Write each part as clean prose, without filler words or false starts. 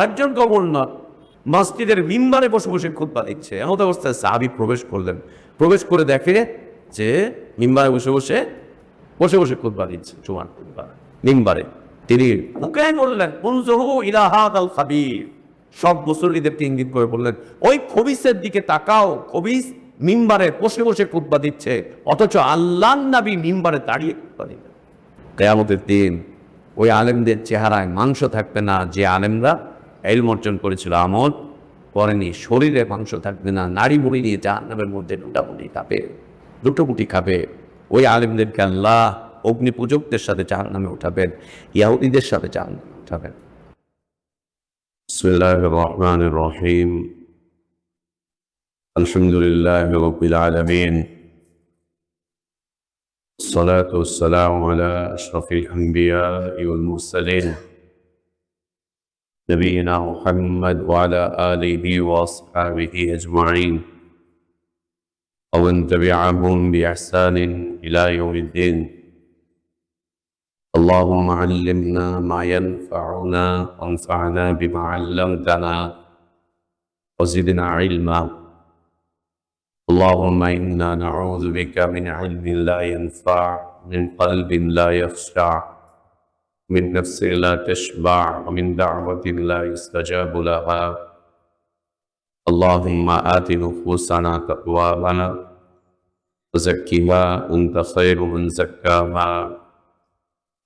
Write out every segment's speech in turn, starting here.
একজন গভর্নর মসজিদের মিম্বারে বসে বসে খুতবা দিচ্ছে, এমন অবস্থায় সাহাবী প্রবেশ করলেন। প্রবেশ করে দেখে যে মিম্বারে বসে বসে খুতবা দিচ্ছে, জুমার খুতবা মিম্বারে। তিনি মুখে বললেন, উনজুরু ইলা হাদাল খাবীর। সব মুসল্লিদেরকে ইঙ্গিত করে বললেন, ওই খবিসের দিকে তাকাও। খবিস মিম্বারে বসে বসে খুতবা দিচ্ছে, অথচ আল্লাহর নবী মিম্বারে দাঁড়িয়ে খুতবা দিচ্ছেন। কিয়ামতের দিন ওই আলেমদের চেহারায় মাংস থাকবে না, যে আলেমরা ইলম অর্জন করেছিল, আমল করেনি। শরীরে মাংস থাকবে না, নাড়ি বুড়ি নিয়ে জাহান্নামের মধ্যে দুটো মুঠি খাবে। ওই আলেমদেরকে আল্লাহ অগ্নি পূজকদের সাথে জাহান্নামে উঠাবেন, ইয়াহুদীদের সাথে জাহান্নামে উঠাবেন। বিসমিল্লাহির রহমানির রহিম। আলহামদুলিল্লাহি রাব্বিল আলামিন। الصلاة والسلام على أشرف الأنبياء والمرسلين نبينا محمد وعلى آله وأصحابه أجمعين ومن تبعهم بإحسان إلى يوم الدين. اللهم علمنا ما ينفعنا وانفعنا بما علمتنا وزدنا علما. اللهم إنا نعوذ بك من علم لا ينفع، من قلب لا يخشع، من نفس لا تشبع، ومن دعوة لا يستجاب لها. اللهم آت نفوسنا تقواها وزكها أنت خير من زكاها،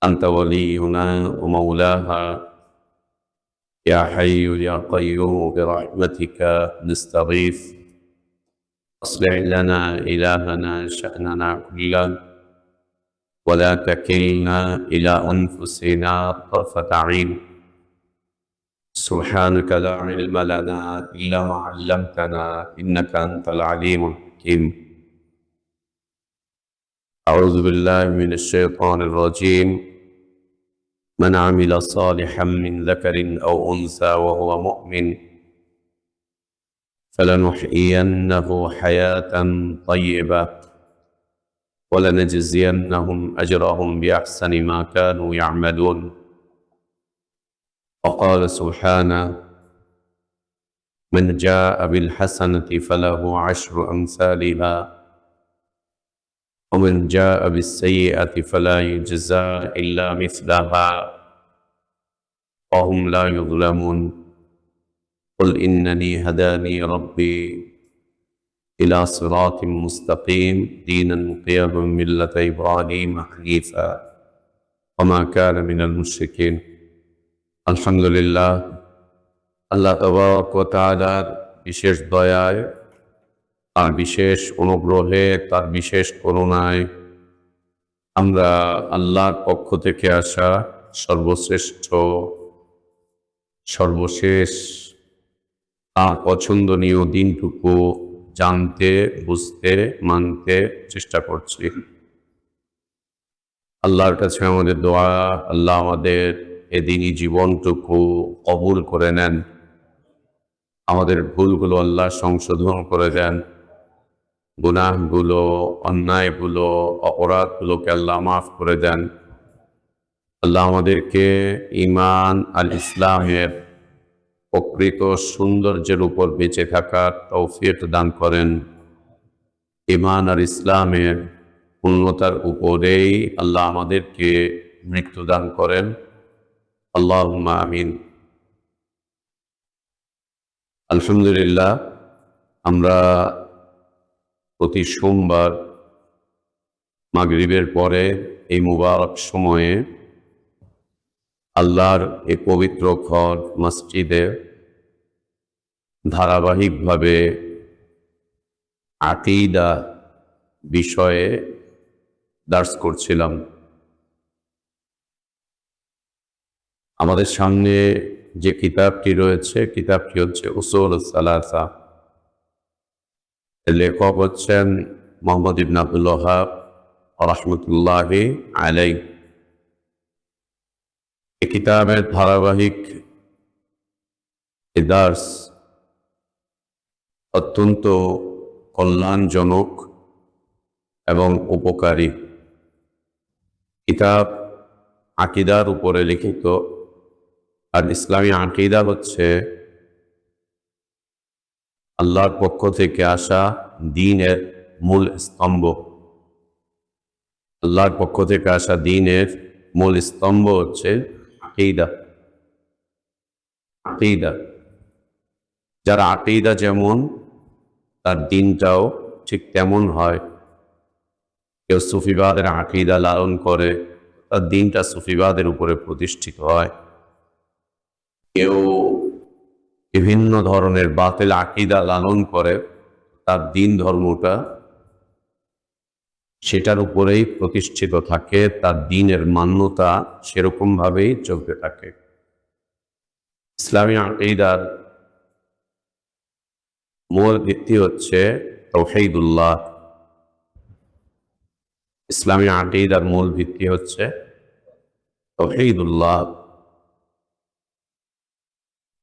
أنت ولينا ومولاها. يا حي يا قيوم برحمتك نستغيث، أصلح لنا إلهنا شأننا كله ولا تكلنا إلى أنفسنا طرفة عين. سبحانك لا علم لنا إلا ما علمتنا إنك أنت العليم الحكيم. أعوذ بالله من الشيطان الرجيم. من عمل صالحا من ذكر أو أنثى وهو مؤمن فلنحيينه حياة طيبة ولنجزينهم أجرهم بأحسن ما كانوا يعملون. وقال سبحانه: من جاء بالحسنة فله عشر أمثالها ومن جاء بالسيئة فلا يجزى إلا مثلها وهم لا يظلمون. قل إنني هداني ربي إلى صراط مستقيم دينا قيما ملة إبراهيم حنيفا وما كان من المشركين. الحمد لله. আল্লাহ তাবারক ওয়া তাআলার বিশেষ দয়ায় আর বিশেষ অনুগ্রহে, তার বিশেষ করুণায় আমরা আল্লাহর পক্ষ থেকে আসা সর্বশ্রেষ্ঠ, সর্বশেষ তার পছন্দনীয় দিনটুকু জানতে, বুঝতে, মানতে চেষ্টা করছি। আল্লাহর কাছে আমাদের দোয়া, আল্লাহ আমাদের এদিনই জীবনটুকু কবুল করে নেন। আমাদের ভুলগুলো আল্লাহ সংশোধন করে দেন। গুনাহগুলো, অন্যায়গুলো, অপরাধগুলোকে আল্লাহ মাফ করে দেন। আল্লাহ আমাদেরকে ঈমান আল ইসলামের প্রকৃত সৌন্দর্যের উপর বেঁচে থাকার তৌফিক দান করেন। ঈমান আর ইসলামের পূর্ণতার উপরেই আল্লাহ আমাদেরকে মৃত্যু দান করেন। আল্লাহুম্মা আমিন। আলহামদুলিল্লাহ, আমরা প্রতি সোমবার মাগরিবের পরে এই মুবারক সময়ে আল্লাহর এই পবিত্র ঘর মসজিদে ধারাবাহিকভাবে আকীদা বিষয়ে দার্স করছিলাম। আমাদের সামনে যে কিতাবটি রয়েছে, কিতাবটি হচ্ছে উসূলুস সালাসা। লেখক হচ্ছেন মুহাম্মদ ইবনে আব্দুল ওয়াহ্হাব রাহমাতুল্লাহি আলাইহি। এই কিতাবের ধারাবাহিক দার্স অত্যন্ত কল্যাণজনক এবং উপকারী। কিতাব আকীদার উপরে লিখিত আর ইসলামী আকীদা হচ্ছে আল্লাহর পক্ষ থেকে আসা দ্বীনের মূল স্তম্ভ। আল্লাহর পক্ষ থেকে আসা দ্বীনের মূল স্তম্ভ হচ্ছে আকীদা। আকীদা, যার আকীদা যেমন তার দ্বীনটাও ঠিক তেমন হয়। কেউ সুফিবাদের আকীদা লালন করে, তার দ্বীনটা সুফিবাদের উপরে প্রতিষ্ঠিত হয়। কেউ বিভিন্ন ধরনের বাতিল আকীদা লালন করে, তার দ্বীন ধর্মটা সেটার উপরেই প্রতিষ্ঠিত থাকে, তার দ্বীনের মান্যতা সেরকম ভাবেই চলতে থাকে। ইসলামী আকীদার মূল ভিত্তি হচ্ছে তাওহীদুল্লাহ। ইসলামী আকীদার মূল ভিত্তি হচ্ছে তাওহীদুল্লাহ,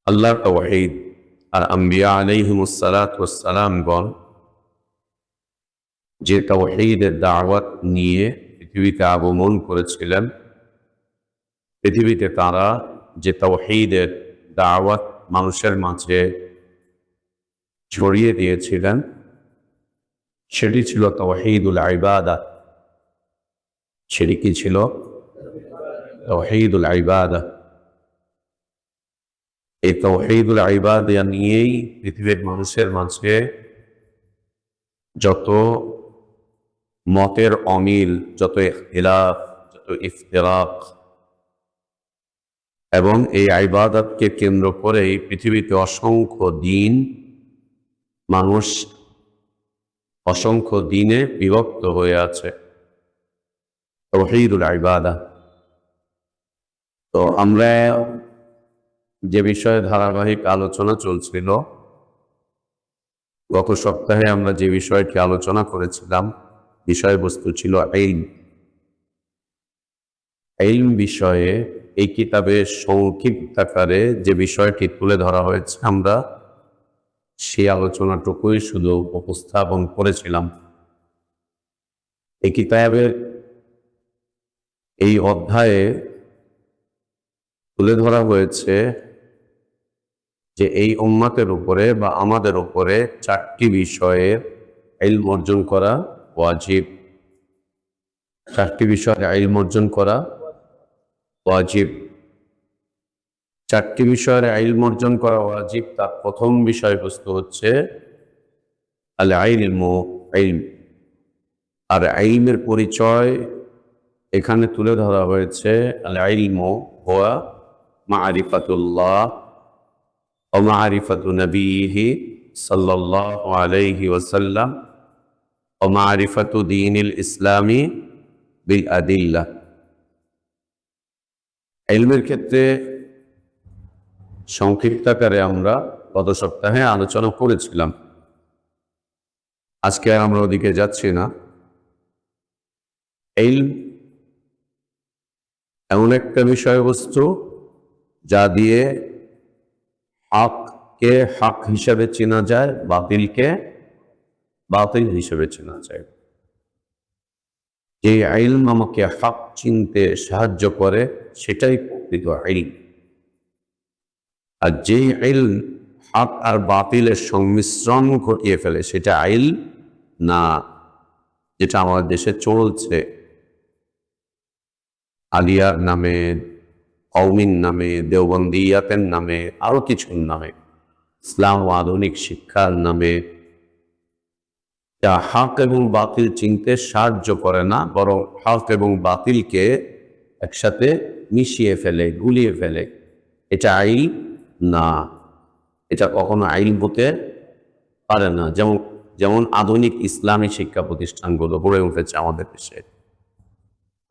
আল্লাহর তাওহীদ। আর আম্বিয়া আলাইহিমুস সালাতু ওয়াস সালামগণ যে তাওহীদের দাওয়াত নিয়ে পৃথিবীতে আগমন করেছিলেন, পৃথিবীতে তারা যে তাওহীদের দাওয়াত মানুষের মাঝে ছড়িয়ে দিয়েছিলেন, সেটি ছিল তাওহীদুল ইবাদা। সেটি কি ছিল? তাওহীদুল ইবাদা। এই তাওহীদুল ইবাদা নিয়েই পৃথিবীর মানুষের মাঝে যত মতের অমিল, যত ইখতিলাফ, যত ইফতিরাক, এবং এই ইবাদতকে কেন্দ্র করেই পৃথিবীতে অসংখ্য দিন, মানুষ অসংখ্য দিনে বিভক্ত হয়ে আছে। তাওহীদুল ইবাদা। তো আমরা যে বিষয়ে ধারাবাহিক আলোচনা চলছিল, গত সপ্তাহে আমরা যে বিষয়টি আলোচনা করেছিলাম, বিষয়বস্তু ছিল ইলম। ইলম বিষয়ে এই কিতাবে সংক্ষিপ্ত আকারে যে বিষয়টি তুলে ধরা হয়েছে, আমরা সেই আলোচনাটুকুই শুধু উপস্থাপন করেছিলাম। এই কিতাবের এই অধ্যায়ে তুলে ধরা হয়েছে যে এই উম্মতের উপরে বা আমাদের উপরে 4টি বিষয়ের ইলম অর্জন করা ওয়াজিব। 4টি বিষয়ের ইলম অর্জন করা ওয়াজিব। 4টি বিষয়ের ইলম অর্জন করা ওয়াজিব। তার প্রথম বিষয়বস্তু হচ্ছে আল ইলমু, ইলম। আর ইলমের পরিচয় এখানে তুলে ধরা হয়েছে, আল ইলমু হুয়া মারিফাতুল্লাহ ওয়া মারিফাতু নবিয়িহি সাল্লাল্লাহু আলাইহি ওয়াসাল্লাম ওয়া মারিফাতু দীনিল ইসলামি বিল আদিল্লাহ। ইলমের ক্ষেত্রে সংক্ষিপ্ত আকারে আমরা গত সপ্তাহে আলোচনা করেছিলাম। আজকে আমরা ওদিকে যাচ্ছি না। ইলম এমন একটা বিষয়বস্তু যা দিয়ে হককে হক হিসেবে চেনা যায়, বাতিলকে বাতিল হিসেবে চেনা যায়। যে ইলম আমাকে হক চিনতে সাহায্য করে, সেটাই প্রকৃত ইলম। আর যে ইলম হক আর বাতিলের সংমিশ্রণ ঘটিয়ে ফেলে, সেটা ইলম না। যেটা আমাদের দেশে চলছে, আলিয়ার নামে, কওমিন নামে, দেওবন্দিয়াতের নামে, আরো কিছুর নামে, ইসলাম ও আধুনিক শিক্ষার নামে, যা হক এবং বাতিল চিনতে সাহায্য করে না, বরং হক এবং বাতিলকে একসাথে মিশিয়ে ফেলে, গুলিয়ে ফেলে। এটা ইলম না। এটা কখনো ইলম হতে পারে না। যেমন আধুনিক ইসলামী শিক্ষা প্রতিষ্ঠানগুলো গড়ে উঠেছে আমাদের দেশে,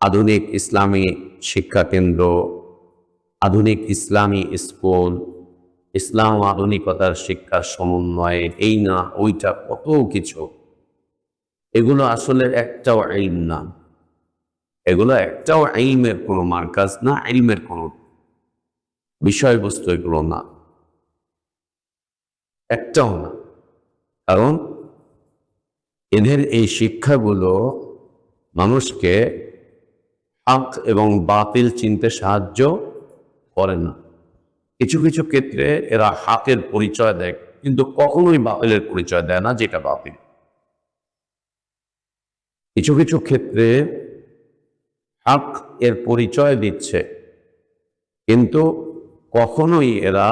আধুনিক ইসলামী শিক্ষা কেন্দ্র, আধুনিক ইসলামী স্কুল, ইসলাম ও আধুনিকতার শিক্ষার সমন্বয়ে, এই না ওইটা, কত কিছু। এগুলো আসলে একটাও ইলম না। এগুলো একটাও ইলমের কোনো মার্কাজ না, ইলমের কোনো বিষয়বস্তু এগুলো না, একটাও না। কারণ এদের এই শিক্ষাগুলো মানুষকে হক এবং বাতিল চিনতে সাহায্য করে না। কিছু কিছু ক্ষেত্রে এরা হকের পরিচয় দেয়, কিন্তু কখনোই বাতিলের পরিচয় দেয় না যেটা বাতিল। কিছু কিছু ক্ষেত্রে হক এর পরিচয় দিচ্ছে, কিন্তু কখনোই এরা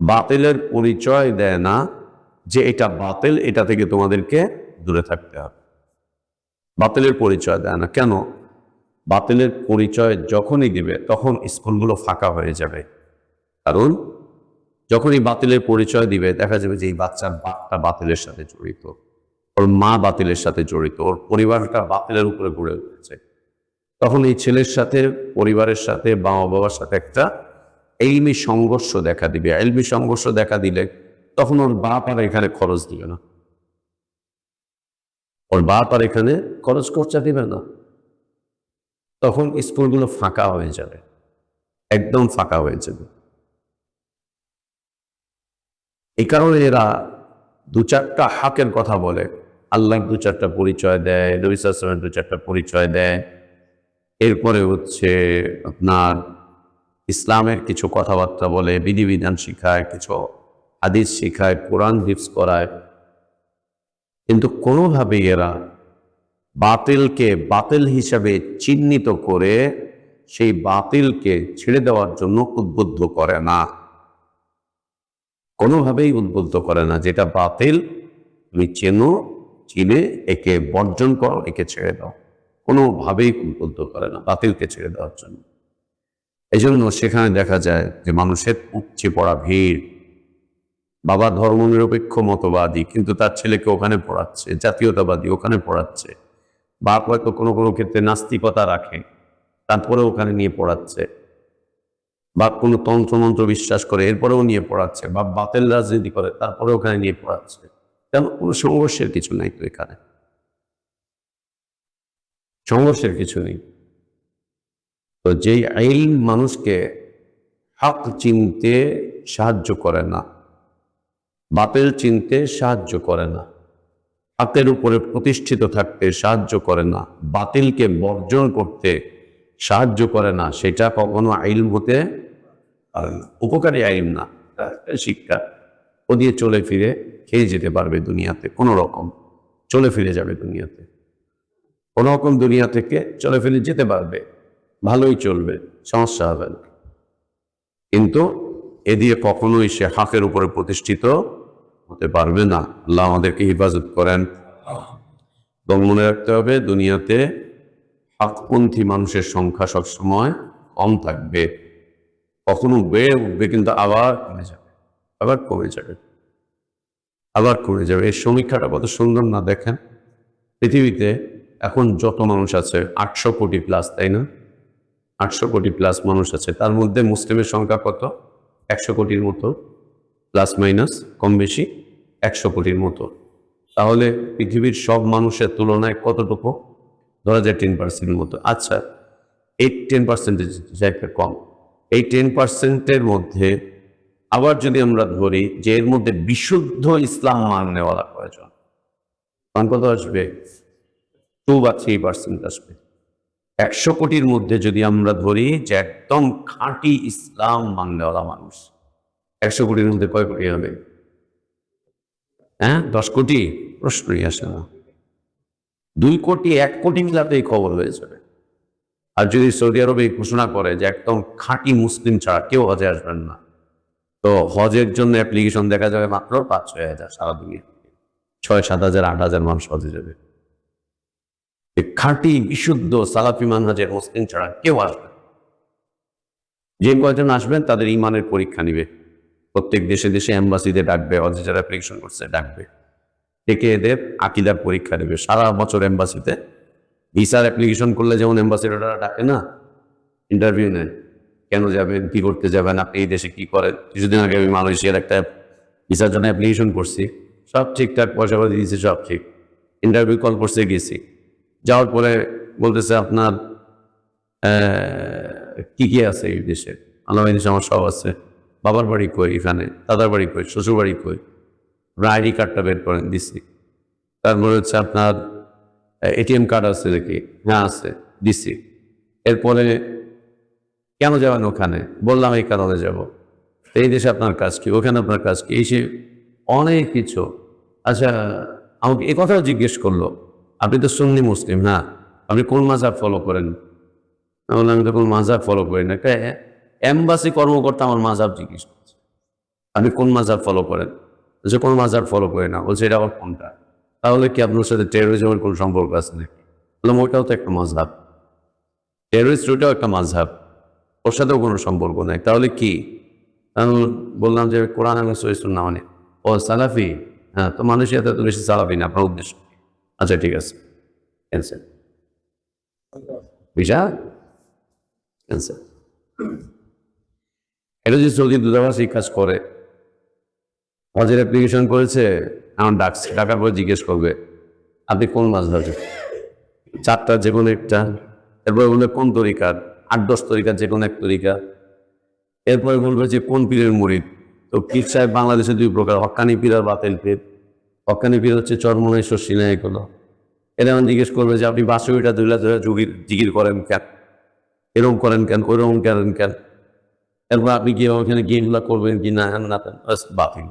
বাতিলের পরিচয় দেয় না যে এটা বাতিল, এটা থেকে তোমাদেরকে দূরে থাকতে হবে। বাতিলের পরিচয় দেয় না। কেন? বাতিলের পরিচয় যখনই দিবে তখন স্কুলগুলো ফাঁকা হয়ে যাবে। কারণ যখনই বাতিলের পরিচয় দিবে দেখা যাবে যে এই বাচ্চার বাপটা বাতিলের সাথে জড়িত, ওর মা বাতিলের সাথে জড়িত, ওর পরিবারটা বাতিলের উপরে গড়ে উঠেছে। তখন এই ছেলের সাথে, পরিবারের সাথে, মা বাবার সাথে একটা ইলমি সংঘর্ষ দেখা দিবে। ইলমি সংঘর্ষ দেখা দিলে তখন ওর বাপ আর এখানে খরচ দিবে না, ওর বাপ আর এখানে খরচ খরচা দিবে না। তখন স্কুলগুলো ফাঁকা হয়ে যাবে, একদম ফাঁকা হয়ে যাবে। এই কারণে এরা দু চারটা হকের কথা বলে, আল্লাহর দু চারটা পরিচয় দেয়, নবী সাল্লাল্লাহু আলাইহি ওয়াসাল্লামের দু চারটা পরিচয় দেয়, এরপরে হচ্ছে আপনার ইসলামের কিছু কথাবার্তা বলে, বিধিবিধান শিখায়, কিছু হাদিস শিখায়, কোরআন হিফজ করায়, কিন্তু কোনোভাবেই এরা বাতিলকে বাতিল হিসাবে চিহ্নিত করে সেই বাতিলকে ছেড়ে দেওয়ার জন্য উদ্বুদ্ধ করে না। কোনোভাবেই উদ্বুদ্ধ করে না, যেটা বাতিল তুমি চেনো, চিনে একে বর্জন করো, একে ছেড়ে দাও। কোনোভাবেই উদ্বুদ্ধ করে না বাতিলকে ছেড়ে দেওয়ার জন্য। এই জন্য সেখানে দেখা যায় যে মানুষের উপচে পড়া ভিড়। বাবা ধর্মনিরপেক্ষ মতবাদী, কিন্তু তার ছেলেকে ওখানে পড়াচ্ছে, জাতীয়তাবাদী ওখানে পড়াচ্ছে। বাপ হয়তো কোনো কোনো ক্ষেত্রে নাস্তিকতা রাখে, তারপরে ওখানে নিয়ে পড়াচ্ছে। বাপ কোনো তন্ত্রমন্ত্র বিশ্বাস করে, এরপরেও নিয়ে পড়াচ্ছে। বাপ বাতেল রাজনীতি করে, তারপরে ওখানে নিয়ে পড়াচ্ছে। তেমন কোনো সংঘর্ষের কিছু নাই তো, এখানে সংঘর্ষের কিছু নেই। তো যেই আইন মানুষকে হক চিনতে সাহায্য করে না, বাতিল চিনতে সাহায্য করে না, হকের উপরে প্রতিষ্ঠিত থাকতে সাহায্য করে না, বাতিলকে বর্জন করতে সাহায্য করে না, সেটা কখনো আইন হতে পারে না, উপকারী আইন না। শিক্ষা ও দিয়ে চলে ফিরে খেয়ে যেতে পারবে দুনিয়াতে, কোনো রকম চলে ফিরে যাবে দুনিয়াতে, কোনো রকম দুনিয়া থেকে চলে ফিরে যেতে পারবে, ভালোই চলবে, সমস্যা হবে না। কিন্তু এ দিয়ে কখনোই সে হকের উপরে প্রতিষ্ঠিত হতে পারবে না। আল্লাহ আমাদেরকে হেফাজত করেন। এবং মনে রাখতে হবে, দুনিয়াতে হকপন্থী মানুষের সংখ্যা সবসময় কম থাকবে, কখনো বেড়ে উঠবে কিন্তু আবার কমে যাবে, আবার কমে যাবে, আবার কমে যাবে। এই সমীক্ষাটা কত সুন্দর না দেখেন? পৃথিবীতে এখন যত মানুষ আছে 800 কোটি প্লাস, তাই না? 800 কোটি প্লাস মানুষ আছে, তার মধ্যে মুসলিমের সংখ্যা কত? 100 কোটির মতো, প্লাস মাইনাস কম বেশি 100 কোটির মতো। তাহলে পৃথিবীর সব মানুষের তুলনায় কতটুকু? ধরা যায় 10% মতো। আচ্ছা, এই 10% একটা কম, এই 10%-এর মধ্যে আবার যদি আমরা ধরি যে এর মধ্যে বিশুদ্ধ ইসলাম মাননেওয়ালা প্রয়োজন, তখন কত আসবে? 2 বা 3% আসবে। 100 কোটির মধ্যে যদি আমরা ধরি যে একদম খাঁটি ইসলাম মাননেওয়ালা মানুষ, 100 কোটির মধ্যে কয় কোটি হবে? 10 কোটি? প্রশ্নই আসে না। 2 কোটি 1 কোটি মিলাতেই খবর হয়ে যাবে। আর যদি সৌদি আরবে ঘোষণা করে যে একদম খাঁটি মুসলিম ছাড়া কেউ হজে আসবেন না, তো হজের জন্য অ্যাপ্লিকেশন দেখা যাবে মাত্র 5-6 হাজার, সারা দুনিয়া 6-7 হাজার 8 হাজার মানুষ হজে যাবে। খাঁটি বিশুদ্ধ সালাফি মানহাজের মুসলিম ছাড়া কেউ আসবে না। যে কয়জন আসবেন তাদের ইমানের পরীক্ষা নিবে, প্রত্যেক দেশে দেশে এম্বাসিতে ডাকবে, হজে যারা অ্যাপ্লিকেশন করছে ডাকবে, ডেকে এদের আকিদার পরীক্ষা নেবে। সারা বছর এম্বাসিতে ভিসার অ্যাপ্লিকেশন করলে যেমন অ্যাম্বাসিডাররা ডাকে না, ইন্টারভিউ নেয়, কেন যাবেন, কি করতে যাবেন, আপনি এই দেশে কি করেন। কিছুদিন আগে আমি মালয়েশিয়ার একটা ভিসার জন্য অ্যাপ্লিকেশন করছি, সব ঠিকঠাক, পয়সা পাতি দিয়েছি, সব ঠিক। ইন্টারভিউ কল করতে গেছি, যাওয়ার পরে বলতেছে আপনার কি কি আছে এই দেশে? আল্লাহ দেশে আমার সব আছে। বাবার বাড়ি কই? এখানে। দাদার বাড়ি কই? শ্বশুর বাড়ি কই? আপনার আইডি কার্ডটা বের করেন, দিছি। তারপরে হচ্ছে আপনার এটিএম কার্ড আছে নাকি? হ্যাঁ আছে, দিছি। এরপরে কেন যাবেন ওখানে? বললাম এই কারণে যাব। এই দেশে আপনার কাজ কি, ওখানে আপনার কাজ কি, এই সে অনেক কিছু। আচ্ছা, আমাকে এ কথাও জিজ্ঞেস করলো, আপনি তো সুন্নি মুসলিম না, আপনি কোন মাযহাব ফলো করেন? আমি বললাম আমি তো কোন মাযহাব ফলো করি না। একটা এম্বাসি কর্মকর্তা আমার মাযহাব জিজ্ঞেস করছে, আপনি কোন মাযহাব ফলো করেন? বলছে কোন মাযহাব ফলো করি না। বলছে এটা আবার কোনটা? তাহলে কি আপনার সাথে টেরোরিজমের কোন সম্পর্ক আছে নাকি? বললাম ওইটাও তো একটা মাযহাব, টেরোরিস্ট ওইটাও একটা মাযহাব, ওর সাথেও কোনো সম্পর্ক নাই। তাহলে কি? আমি বললাম যে কোরআন এবং সহিহ সুন্নাহ মানে। ও সালাফি? হ্যাঁ, তো মানুষই এত বেশি সালাফি না, আপনার উদ্দেশ্য কি? আচ্ছা ঠিক আছে, ক্যান্সেল। Visa cancel. এটা যদি সৌদি দূতাবাস এই কাজ করে, হজের অ্যাপ্লিকেশন করেছে, আমার ডাকছে, ডাকার পরে জিজ্ঞেস করবে আপনি কোন মাযহাবে, চারটা যে কোনো একটা, এরপরে বলবে কোন তরিকার, 8-10 তরিকার যে কোনো এক তরিকা, এরপরে বলবে যে কোন পীরের মুরিদ। তো পীর সাহেব বাংলাদেশে 2 প্রকার, হক্কানি পীর আর বাতিল পীর। হক্কানি পীর হচ্ছে চরমনাই শশিনা এগুলো। এরা আমার জিজ্ঞেস করবে যে আপনি বাঁশুড়িটা দুইলা ধরে জিকির করেন কেন, এরকম করেন কেন, ওইরকম করেন কেন, এরপর আপনি কি ওখানে গিয়ে এগুলা করবেন কি না, না বাতিল,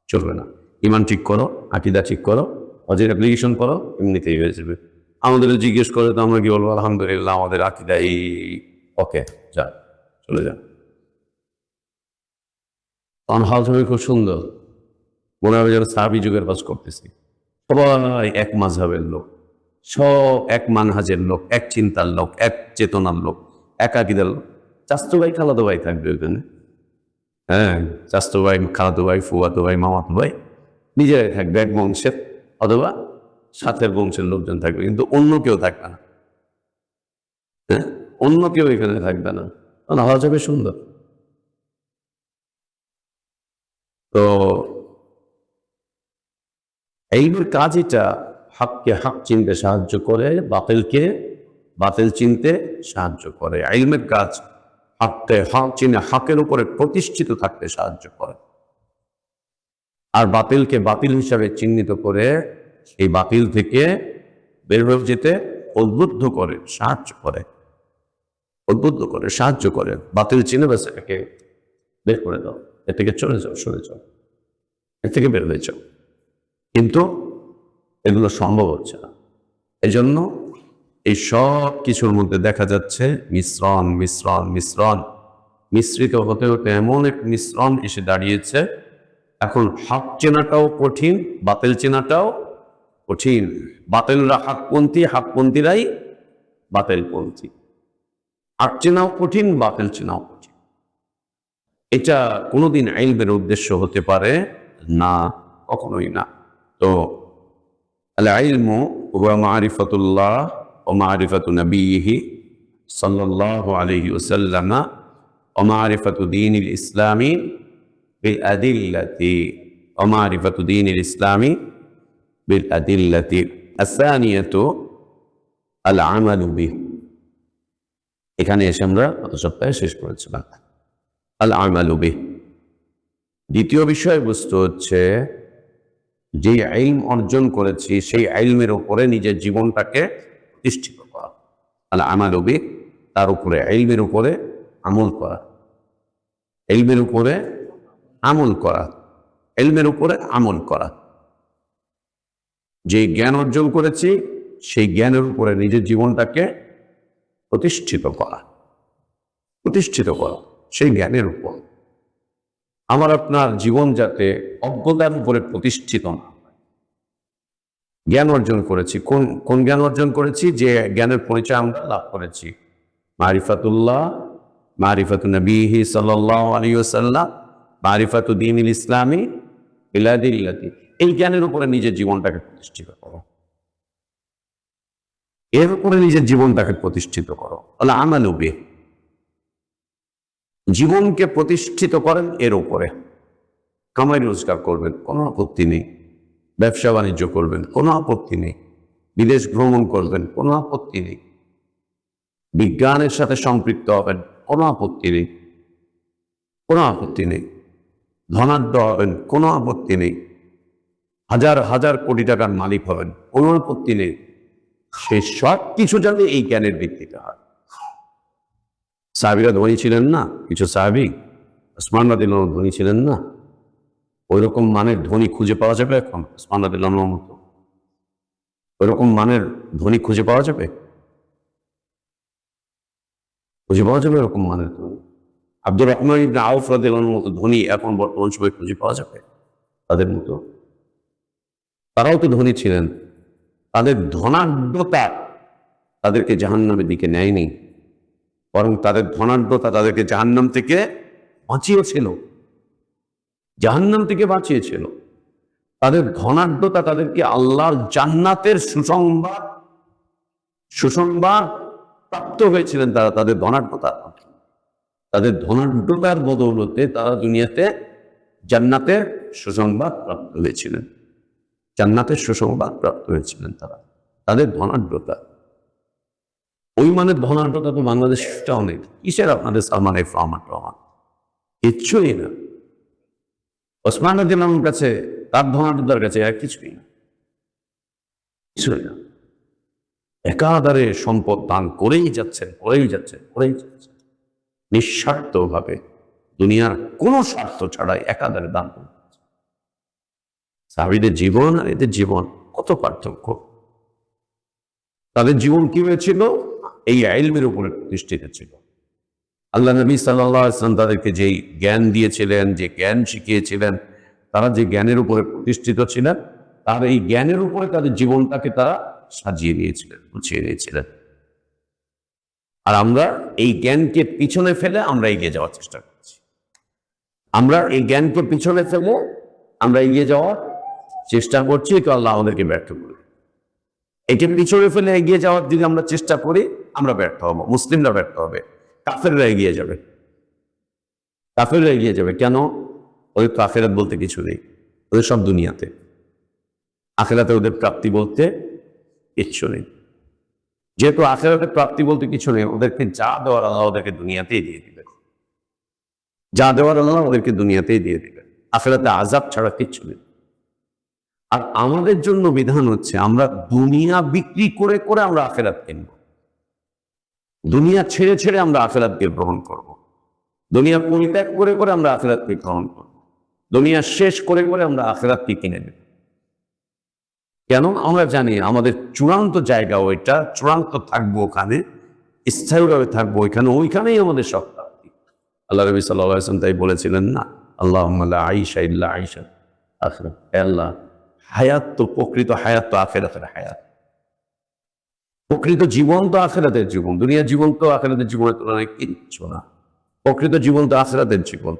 চলবে না। ইমান ঠিক করো, আকিদা ঠিক করো, হজের অ্যাপ্লিকেশন করো, এমনিতেই হয়ে যাবে। আমাদের জিজ্ঞেস করে তো আমরা কি বলবো আলহামদুলিল্লাহ আমাদের আকিদা এই, ওকে যা, চলে যান। তখন হাল ছবি খুব সুন্দর, মনে হবে যেন সাহাবী যুগের কাজ করতেছি। সবাই এক মাযহাবের লোক, সব এক মানহাজের লোক, এক চিন্তার লোক, এক চেতনার লোক, এক আকিদার লোক। চাচতো ভাই খালাতো ভাই থাকবে ওখানে, হ্যাঁ, চাচতো ভাই খালাতো ভাই ফুয়াতো ভাই মামাতো ভাই নিজেরাই থাকবে এক বংশের, অথবা সাথের বংশের লোকজন থাকবে, কিন্তু অন্য কেউ থাকবে না। হ্যাঁ, অন্য কেউ এখানে থাকবে না, কারণ হওয়া যাবে সুন্দর। তো এইগুলোর কাজ এটা, হককে হক চিনতে সাহায্য করে, বাতিলকে বাতিল চিনতে সাহায্য করে। ইলমের কাজ হককে হক চিনে হকের উপরে প্রতিষ্ঠিত থাকতে সাহায্য করে, আর বাতিলকে বাতিল হিসাবে চিহ্নিত করে এই বাতিল থেকে বের হয়ে যেতে উদ্বুদ্ধ করে, সাহায্য করে, উদ্বুদ্ধ করে, সাহায্য করে। বাতিল চিনে বেশ একে বের করে দাও, এর থেকে চলে যাও, সরে যাও, এর থেকে বের হয়ে যাও। কিন্তু এগুলো সম্ভব হচ্ছে না। এই জন্য এই সব কিছুর মধ্যে দেখা যাচ্ছে মিশ্রণ, মিশ্রণ, মিশ্রণ, মিশ্রিত হতে হতে এমন এক মিশ্রণ এসে দাঁড়িয়েছে, এখন হক চেনাটাও কঠিন, বাতিল চেনাটাও কঠিন। বাতিলরা হকপন্থী, হকপন্থীরাই বাতিলপন্থী। হক চেনাও কঠিন, বাতিল চেনাও কঠিন। এটা কোনোদিন ইলমের উদ্দেশ্য হতে পারে না, কখনোই না। তো আল ইলমু ওয়া মারিফাতুল্লাহ ওয়া মারিফাতু নবিয়িহি সাল্লাল্লাহু আলাইহি ওয়াসাল্লাম ওয়া মারিফাতু দীনিল ইসলামি বিল আদিল্লাতি ওয়া মারিফাতু দীনিল ইসলামি বিল আদিল্লাতি আস-সানিয়াতু আল আমালু বিহি। এখানে এসে আমরা গত সপ্তাহে শেষ করেছিলাম আল আমালু বিহি। দ্বিতীয় বিষয়বস্তু হচ্ছে যে ইলম অর্জন করেছি সেই ইলমের উপরে নিজের জীবনটাকে প্রতিষ্ঠিত করা। আল আমালু বিহি, তার উপরে, ইলমের উপরে আমল করা, ইলমের উপরে আমল করা, ইলমের উপরে আমল করা। যে জ্ঞান অর্জন করেছি সেই জ্ঞানের উপরে নিজের জীবনটাকে প্রতিষ্ঠিত করা, প্রতিষ্ঠিত করা সেই জ্ঞানের উপর। আমার আপনার জীবন যাতে অজ্ঞতার উপরে প্রতিষ্ঠিত না। জ্ঞান অর্জন করেছি, কোন কোন জ্ঞান অর্জন করেছি? যে জ্ঞানের পরিচয় আমরা লাভ করেছি, মারিফাতুল্লাহ, মারিফাতু নবিহি সাল্লাল্লাহু আলাইহি ওয়াসাল্লাম, মারিফাতু দীনিল ইসলামি বিল আদিল্লাতি। এই জ্ঞানের উপরে নিজের জীবনটাকে প্রতিষ্ঠিত করো, এর উপরে নিজের জীবনটাকে প্রতিষ্ঠিত করো। আল আমালু বিহি, জীবনকে প্রতিষ্ঠিত করেন এর উপরে। কামাই রোজগার করবেন, কোনো আপত্তি নেই। ব্যবসা বাণিজ্য করবেন, কোনো আপত্তি নেই। বিদেশ ভ্রমণ করবেন, কোনো আপত্তি নেই। বিজ্ঞানের সাথে সম্পৃক্ত হবেন, কোনো আপত্তি নেই, কোনো আপত্তি নেই। ধনাঢ্য হবেন, কোনো আপত্তি নেই। হাজার হাজার কোটি টাকার মালিক হবেন, কোনো আপত্তি নেই। সে সব কিছু জানে এই জ্ঞানের ভিত্তিতে হয়। সাহাবীরা ধনী ছিলেন না? কিছু সাহাবী ওসমান রাদিয়াল্লাহু আনহু ধনী ছিলেন না? ওইরকম মানের ধনী খুঁজে পাওয়া যাবে এখন ওসমান রাদিয়াল্লাহু আনহুর মতো? ওইরকম মানের ধনী খুঁজে পাওয়া যাবে? খুঁজে পাওয়া যাবে এরকম মানের ধনী? আব্দুর রহমান ইবনে আউফ রাদিয়াল্লাহু আনহুর মতো ধনী এখন বর্তমান সময়ে খুঁজে পাওয়া যাবে তাদের মতো? তারাও তো ধনী ছিলেন। তাদের ধনাঢ্যতা তাদেরকে জাহান্নামের দিকে নেয়নি, বরং তাদের ধনাঢ্যতা তাদেরকে জাহান্নাম থেকে বাঁচিয়েছিল। জাহান্নাম থেকে বাঁচিয়েছিল। তাদের ধনাঢ্যতা তাদেরকে আল্লাহর জান্নাতের সুসংবাদ প্রাপ্ত হয়েছিলেন। তারা তাদের ধনাঢ্যতার বদৌলতে তারা দুনিয়াতে জান্নাতের সুসংবাদ প্রাপ্ত হয়েছিলেন। জান্নাতের সুসংবাদ প্রাপ্ত হয়েছিলেন তাদের ধনাঢ্যতা। ওই মানের ধনাঢ্যতা তো বাংলাদেশটাও নেই। কিসের আপনাদের সালমান এফ রহমান? কিচ্ছুই না। ওসমান রাদিয়াল্লাহু আনহুর কাছে, তার ধনাঢ্যতার কাছে আর কিছুই না, কিছুই না। একাধারে সম্পদ দান করেই যাচ্ছেন নিঃস্বার্থভাবে, দুনিয়ার কোনো স্বার্থ ছাড়াই একাধারে দান করে। সাহাবীদের জীবন আর এদের জীবন কত পার্থক্য! তাদের জীবন কি হয়েছিল? এই ইলমের উপরে প্রতিষ্ঠিত ছিল। আল্লাহ নবী সাল্লাল্লাহু আলাইহি ওয়াসাল্লাম তাদেরকে যেই জ্ঞান দিয়েছিলেন, যে জ্ঞান শিখিয়েছিলেন, তারা যে জ্ঞানের উপরে প্রতিষ্ঠিত ছিলেন, তার এই জ্ঞানের উপরে তাদের জীবনটাকে তারা সাজিয়ে নিয়েছিলেন, গুছিয়ে নিয়েছিলেন। আর আমরা এই জ্ঞানকে পিছনে ফেলে আমরা এগিয়ে যাওয়ার চেষ্টা করছি। আমরা এই জ্ঞানকে পিছনে ফেলে আমরা এগিয়ে যাওয়ার চেষ্টা করছি, তো আল্লাহ আমাদেরকে ব্যর্থ করবে। একে পিছনে ফেলে এগিয়ে যাওয়ার যদি আমরা চেষ্টা করি, আমরা ব্যর্থ হব, মুসলিমরা ব্যর্থ হবে, কাফেররা এগিয়ে যাবে। কাফেররা এগিয়ে যাবে কেন? ওদের তো আখেরাত বলতে কিছু নেই, ওদের সব দুনিয়াতে। আখেরাতে ওদের প্রাপ্তি বলতে কিচ্ছু নেই। যেহেতু আখেরাতে প্রাপ্তি বলতে কিছু নেই, ওদেরকে যা দেওয়ার আল্লাহ ওদেরকে দুনিয়াতেই দিয়ে দিবে। যা দেওয়ার আল্লাহ ওদেরকে দুনিয়াতেই দিয়ে দিবে। আখেরাতে আযাব ছাড়া কিচ্ছু নেই। আর আমাদের জন্য বিধান হচ্ছে আমরা দুনিয়া বিক্রি করে করে আমরা আখেরাত কিনব। দুনিয়া ছেড়ে ছেড়ে আমরা আখেরাতকে গ্রহণ করব। দুনিয়া পরিত্যাগ করে করে আমরা আখেরাতকে গ্রহণ করব। দুনিয়া শেষ করে করে আমরা আখেরাতকে কিনে নেব। কেন? আমরা জানি আমাদের চূড়ান্ত জায়গা ওইটা, চূড়ান্ত থাকবো ওখানে, স্থায়ীভাবে থাকবো ওইখানে, ওইখানেই আমাদের সব প্রাপ্তি। আল্লাহ নবী সাল্লাল্লাহু আলাইহি ওয়াসাল্লাম তাই বলেছিলেন না, আল্লাহুম্মা লা আইশা ইল্লা আইশা আখিরাত। আল্লাহ, হায়াত তো প্রকৃত হায়াত তো আখিরাতের হায়াত। প্রকৃত জীবন তো আখিরাতের জীবন। দুনিয়ার জীবন তো আখিরাতের জীবনের তুলনায় কিচ্ছু না। প্রকৃত জীবন তো আখিরাতের জীবন।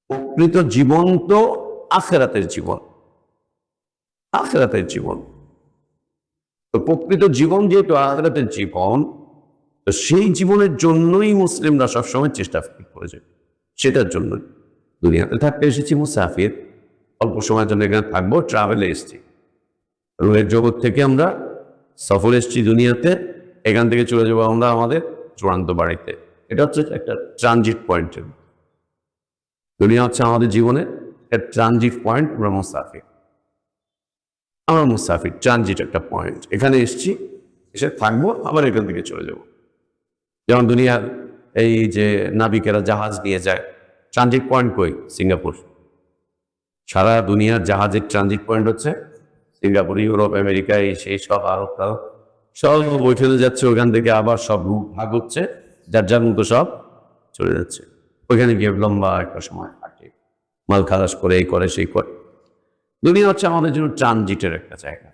প্রকৃত জীবন তো আখিরাতের জীবন। আখিরাতের জীবন তো প্রকৃত জীবন যেহেতু আখিরাতের জীবন, তো সেই জীবনের জন্যই মুসলিমরা সবসময় চেষ্টা করে যায়। সেটার জন্য দুনিয়াতে থাকতে এসেছি মুসাফির, অল্প সময়ের জন্য এখানে থাকবো, ট্রাভেলে এসেছি। রুহের জগৎ থেকে আমরা সফর এসেছি দুনিয়াতে, এখান থেকে চলে যাবো আমরা আমাদের চূড়ান্ত বাড়িতে। এটা হচ্ছে একটা ট্রানজিট পয়েন্ট। দুনিয়া হচ্ছে আমাদের জীবনে একটা ট্রানজিট পয়েন্ট। আমরা মুসাফির, ট্রানজিট একটা পয়েন্ট। এখানে এসেছি, এসে থাকবো, আবার এখান থেকে চলে যাব। যেমন দুনিয়ার এই যে নাবিকেরা জাহাজ নিয়ে যায়, ট্রানজিট পয়েন্ট কই? সিঙ্গাপুর। সারা দুনিয়ার জাহাজের ট্রানজিট পয়েন্ট হচ্ছে সিঙ্গাপুর। ইউরোপ, আমেরিকা, এই সেই সব আরব সব বৈঠকে যাচ্ছে, ওখান থেকে আবার সব রুট ভাগ হচ্ছে, যার যার মতো সব চলে যাচ্ছে। ওইখানে গিয়ে লম্বা একটা সময় থাকে, মাল খালাস করে, এই করে সেই করে। দুনিয়া হচ্ছে আমাদের জন্য ট্রানজিটের একটা জায়গা।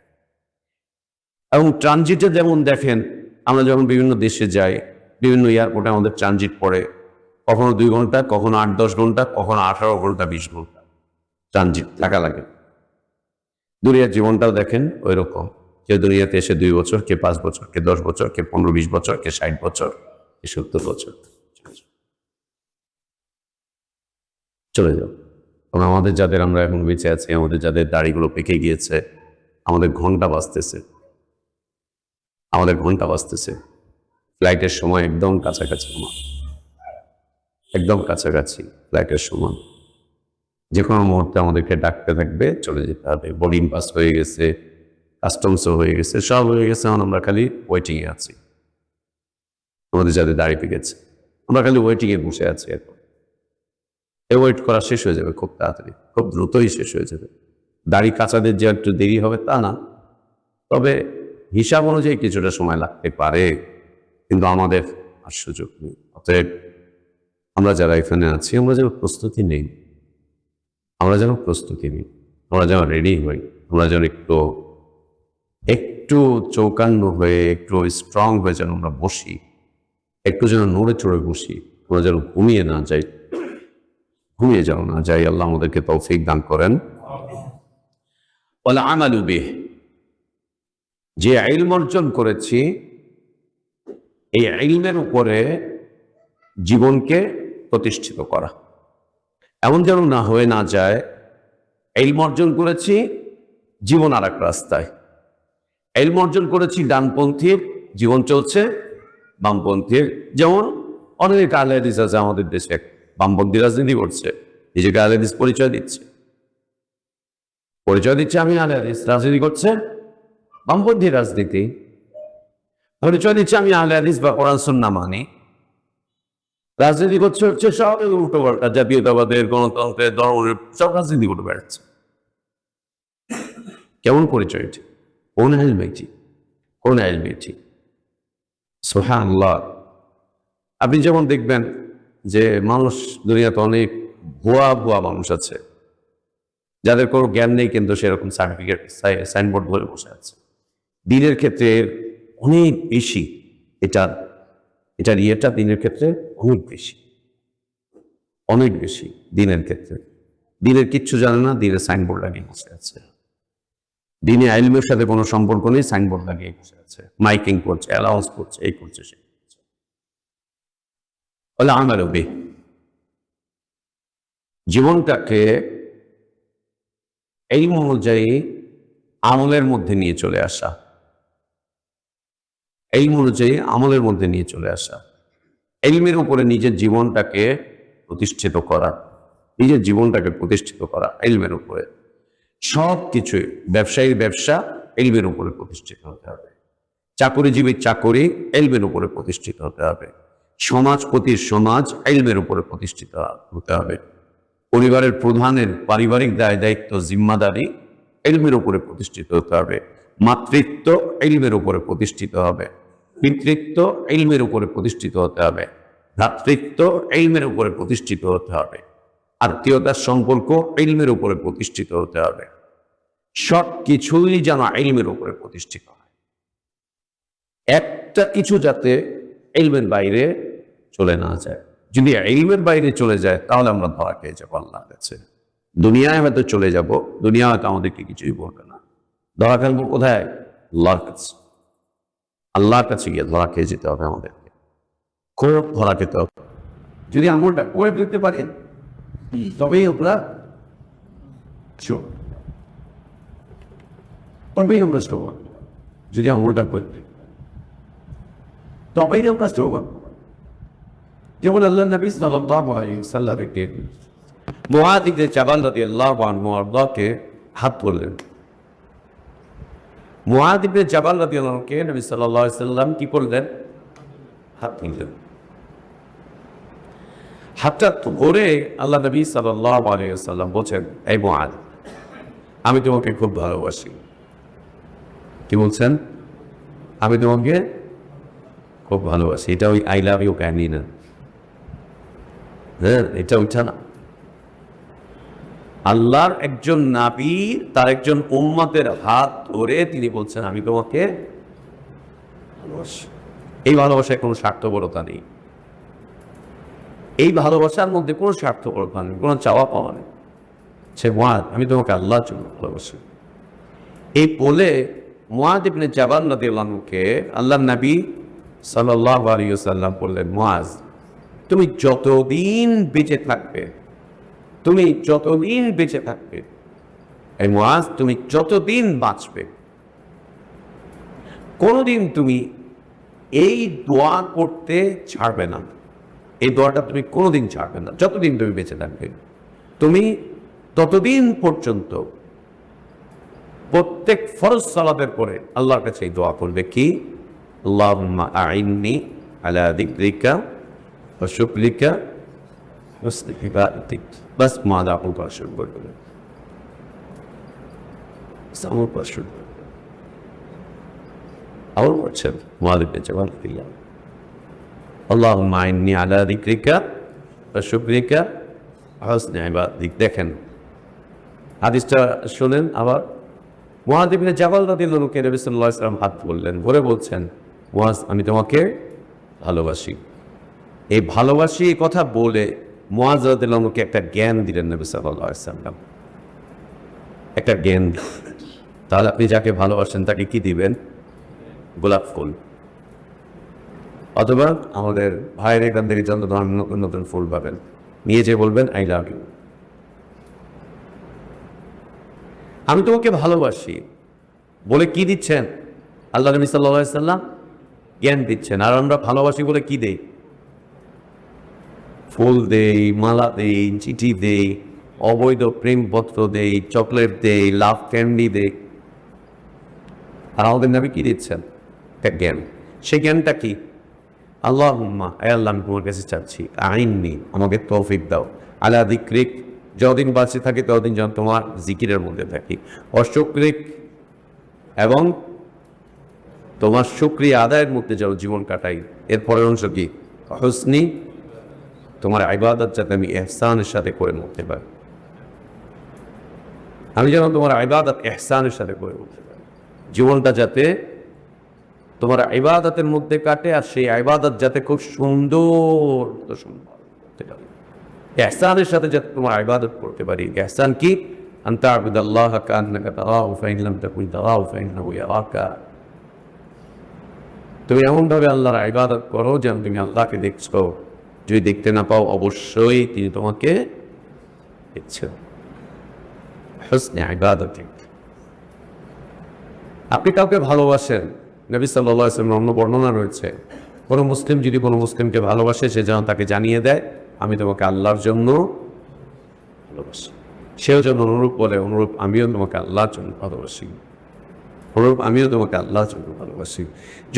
এবং ট্রানজিটে যেমন দেখেন, আমরা যখন বিভিন্ন দেশে যাই, বিভিন্ন এয়ারপোর্টে আমাদের ট্রানজিট পড়ে, কখনো 2 ঘন্টা, কখনো 8-10 ঘন্টা, কখনো 18 ঘন্টা, 20 ঘন্টা ট্রানজিট থাকা লাগে। দুনিয়ার জীবনটাও দেখেন ওই রকম। কেউ দুনিয়াতে এসে 2 বছর, কে 5 বছর, কে 10 বছর, কে 15-20 বছর, কে 60 বছর, কে 70 বছর চলে যাও। কারণ আমাদের যাদের, আমরা এখন বেঁচে আছি, আমাদের যাদের দাড়িগুলো পেকে গিয়েছে, আমাদের ঘন্টা বাজতেছে। ফ্লাইটের সময় একদম কাছাকাছি, একদম কাছাকাছি ফ্লাইটের সময়। যে কোনো মুহূর্তে আমাদেরকে ডাকতে থাকবে, চলে যেতে হবে। বোর্ডিং পাস হয়ে গেছে, কাস্টমসও হয়ে গেছে, সব হয়ে গেছে। এখন আমরা খালি ওয়েটিংয়ে আছি, আমাদের যাদের দাড়ি পেকেছে। আমরা খালি ওয়েটিংয়ে বসে আছি এখন। এই ওয়েট করা শেষ হয়ে যাবে খুব তাড়াতাড়ি, খুব দ্রুতই শেষ হয়ে যাবে। দাড়ি কাঁচাদের যে একটু দেরি হবে তা না, তবে হিসাব অনুযায়ী কিছুটা সময় লাগতে পারে, কিন্তু আমাদের আর সুযোগ নেই। অতএব আমরা যারা এখানে আছি আমরা যেন প্রস্তুতি নেই, আমরা যেন প্রস্তুতি নিই, আমরা যেন রেডি হই, আমরা যেন একটু চৌকান্ন হয়ে একটু স্ট্রং হয়ে যেন আমরা বসি, একটু যেন নড়ে চড়ে বসি, আমরা যেন ঘুমিয়ে না যাই, ঘুমিয়ে যাও না যাই। আল্লাহ আমাদেরকে তৌফিক দান করেন। ওয়াল আমালু বিহি, যে ইলম অর্জন করেছি এই ইলমের উপরে জীবনকে প্রতিষ্ঠিত করা, এমন যেন না হয়ে না যায় ইলম অর্জন করেছি জীবন আর এক রাস্তায়, ইলম অর্জন করেছি ডানপন্থীর, জীবন চলছে বামপন্থীর। যেমন অনেক আহলে হাদিস আছে আমাদের দেশে, বামপন্থী রাজনীতি করছে, নিজেকে আহলে হাদিস পরিচয় দিচ্ছে, আমি আহলে হাদিস, রাজনীতি করছে বামপন্থী রাজনীতি, পরিচয় দিচ্ছে আমি আহলে হাদিস বা কোরআন সুন্নাহ মানি, রাজনীতি করছে হচ্ছে সব উল্টো পাল্টা জাতীয়তাবাদের, গণতন্ত্রের, ধর্মের সব রাজনীতি করে বেড়াচ্ছে। কেমন পরিচয় এটি? কোন ইলম এটি? কোন ইলম এটি? সুবহানাল্লাহ। আপনি যেমন দেখবেন যে মানুষ দুনিয়াতে অনেক ভুয়া ভুয়া মানুষ আছে যাদের কোনো জ্ঞান নেই, কিন্তু সেরকম সার্টিফিকেট সাইনবোর্ড ধরে বসে আছে। দিনের ক্ষেত্রে অনেক বেশি এটার ইয়েটা দিনের ক্ষেত্রে অনেক বেশি, অনেক বেশি দিনের ক্ষেত্রে। দিনের কিচ্ছু জানে না, দিনের সাইনবোর্ড লাগিয়ে বসে আছে। দিনে ইলমের সাথে কোনো সম্পর্ক নেই, সাইনবোর্ড লাগিয়ে বসে আছে, মাইকিং করছে, অ্যালাউন্স করছে, এই করছে সে করছে। ওয়াল আমালু বিহি, জীবনটাকে এই অনুযায়ী আমলের মধ্যে নিয়ে চলে আসা, এই অনুযায়ী আমলের মধ্যে নিয়ে চলে আসা, ইলমের উপরে নিজের জীবনটাকে প্রতিষ্ঠিত করা, নিজের জীবনটাকে প্রতিষ্ঠিত করা ইলমের উপরে। সব কিছুই, ব্যবসায়ীর ব্যবসা ইলমের উপরে প্রতিষ্ঠিত হতে হবে, চাকরিজীবীর চাকরি ইলমের উপরে প্রতিষ্ঠিত হতে হবে, সমাজপতির সমাজ ইলমের উপরে প্রতিষ্ঠিত হতে হবে, পরিবারের প্রধানের পারিবারিক দায় দায়িত্ব জিম্মাদারি ইলমের উপরে প্রতিষ্ঠিত হতে হবে, মাতৃত্ব ইলমের উপরে প্রতিষ্ঠিত হবে, পিতৃত্ব ইলমের উপরে প্রতিষ্ঠিত হতে হবে, ভ্রাতৃত্ব ইলমের উপরে প্রতিষ্ঠিত হতে হবে, আত্মীয়তার সম্পর্ক ইলমের উপরে প্রতিষ্ঠিত হতে হবে। সব কিছুই যেন ইলমের উপরে প্রতিষ্ঠিত হয়, একটা কিছু যাতে ইলমের বাইরে চলে না যায়। যদি ইলমের বাইরে চলে যায় তাহলে আমরা ধরা খেয়ে যাবো আল্লাহর কাছে। দুনিয়ায় হয়তো চলে যাব, দুনিয়া হয়তো আমাদেরকে কিছুই বলবে না, ধরা খেলবো কোথায়? আল্লাহর কাছে। আল্লাহর কাছে গিয়ে ধরা খেয়ে যেতে হবে আমাদেরকে, খুব ধরা খেতে হবে। যদি আমলটা করে ফেলতে পারেন তবেই আমরা যদি আমলটা করতে, তবেই আমরা যেমন আল্লাহ নবী সাল্লাল্লাহু আলাইহি ওয়াসাল্লামকে মুআয ইবনে জাবাল রাদিয়াল্লাহু আনহু আল্লাহকে হাত তুললেন। মুআয ইবনে জাবাল রাদিয়াল্লাহু আনহুকে নবী সাল্লাল্লাহু আলাইহি ওয়াসাল্লাম কি করলেন? হাত তুললেন। হাতটা ধরে আল্লাহ নবী সাল্লাল্লাহু আলাইহি ওয়াসাল্লাম বলছেন, এই মুআয, আমি তোমাকে খুব ভালোবাসি। কি বলছেন? আমি তোমাকে খুব ভালোবাসি। এটা ওই আই লাভ ইউ কাহিনী না, হ্যাঁ, এটা ওইটা না। আল্লাহর একজন নবী তার একজন উম্মতের হাত ধরে তিনি বলছেন, আমি তোমাকে ভালোবাসি। এই ভালোবাসায় কোনো স্বার্থপরতা নেই, এই ভালোবাসার মধ্যে কোনো স্বার্থপরতা নেই, কোনো চাওয়া পাওয়া নেই। সে মুআয, আমি তোমাকে আল্লাহর জন্য ভালোবাসি। এই বলে মুআয ইবনে জাবাল রাদিয়াল্লাহু আনহুকে আল্লাহর নবী সাল্লাল্লাহু আলাইহি ওয়াসাল্লাম বললেন, মুআয, তুমি যতদিন বেঁচে থাকবে, তুমি যতদিন বেঁচে থাকবে, এই মুআয, তুমি যতদিন বাঁচবে, কোনোদিন তুমি এই দোয়া করতে ছাড়বে না। এই দোয়াটা তুমি কোনোদিন ছাড়বে না, যতদিন তুমি বেঁচে থাকবে। তুমি ততদিন পর্যন্ত প্রত্যেক ফরজ সালাতের পরে আল্লাহর কাছে এই দোয়া করবে, কি? আল্লাহুম্মা আইন্নি আলা যিকরিকা وشكرك حسن عبادتك بس ما دعوا باشر بقول سامو باشر أول مرة ماذا بجوال فيها اللهم إني على ذكرك وشكرك حسن عبادتك দেখেন হাদিসটা শুনেন আবার মুআয ইবনে জাবাল রাদিয়াল্লাহু আনহু নবী সাল্লাল্লাহু আলাইহি ওয়াসাল্লাম হাত বললেন ধরে বলছেন মুআয আমি তোমাকে ভালোবাসি এই ভালোবাসি এই কথা বলে মুআয রাদিয়াল্লাহু আনহুকে একটা জ্ঞান দিলেন নবী সাল্লাল্লাহু আলাইহি ওয়াসাল্লাম একটা জ্ঞান তাহলে আপনি যাকে ভালোবাসেন তাকে কি দিবেন গোলাপ ফুল অথবা আমাদের ভাইয়ের এখান থেকে যত নতুন নতুন ফুল পাবেন নিয়ে যেয়ে বলবেন আই লাভ ইউ আমি তোমাকে ভালোবাসি বলে কি দিচ্ছেন আল্লাহ নবী সাল্লাল্লাহু আলাইহি সাল্লাম জ্ঞান দিচ্ছেন আর আমরা ভালোবাসি বলে কি দেই ফুল দেই মালা দেই চিঠি দেই অবৈধ প্রেমপত্র দেই চকলেট দেই লাভ ক্যান্ডি দেই আর আমাদের নবী কি দিচ্ছেন একটা জ্ঞান সেই জ্ঞানটা কি আল্লাহুম্মা আয় আল্লাহ আমি তোমার কাছে চাচ্ছি আইননি আমাকে তৌফিক দাও আলা যিকরিক যতদিন বাঁচে থাকে ততদিন যেন তোমার জিকিরের মধ্যে থাকি অশুকরিক এবং তোমার শুকরিয়া আদায়ের মধ্যে যেন জীবন কাটাই এরপরের অংশ কি হুসনি তোমার ইবাদত যাতে আমি ইহসানের সাথে করে নিতে পারি আমি যেন তোমার ইবাদত ইহসানের সাথে করে নিতে পারি জীবনটা যাতে তোমার ইবাদতের মধ্যে কাটে আর সেই ইবাদত যাতে খুব সুন্দর ইহসানের সাথে যাতে তোমার ইবাদত করতে পারি ইহসান কি আনতা আবুদাল্লাহ কান্নাকা তারাহু ফাইন লাম তাকুন তারাহু ফাইন্নাহু ইয়ারাকা তুমি এমনভাবে আল্লাহর ইবাদত করো যেন তুমি আল্লাহকে দেখছো যদি দেখতে না পাও অবশ্যই তিনি তোমাকে দেখছেন হুসনে ইবাদতিক আপনি কাউকে ভালোবাসেন নবী সাল্লাল্লাহু আলাইহি ওয়াসাল্লাম অন্য বর্ণনা রয়েছে কোনো মুসলিম যদি কোনো মুসলিমকে ভালোবাসে সে যেন তাকে জানিয়ে দেয় আমি তোমাকে আল্লাহর জন্য ভালোবাসি সেও যেন অনুরূপ বলে অনুরূপ আমিও তোমাকে আল্লাহর জন্য ভালোবাসি অনুরূপ আমিও তোমাকে আল্লাহর জন্য ভালোবাসি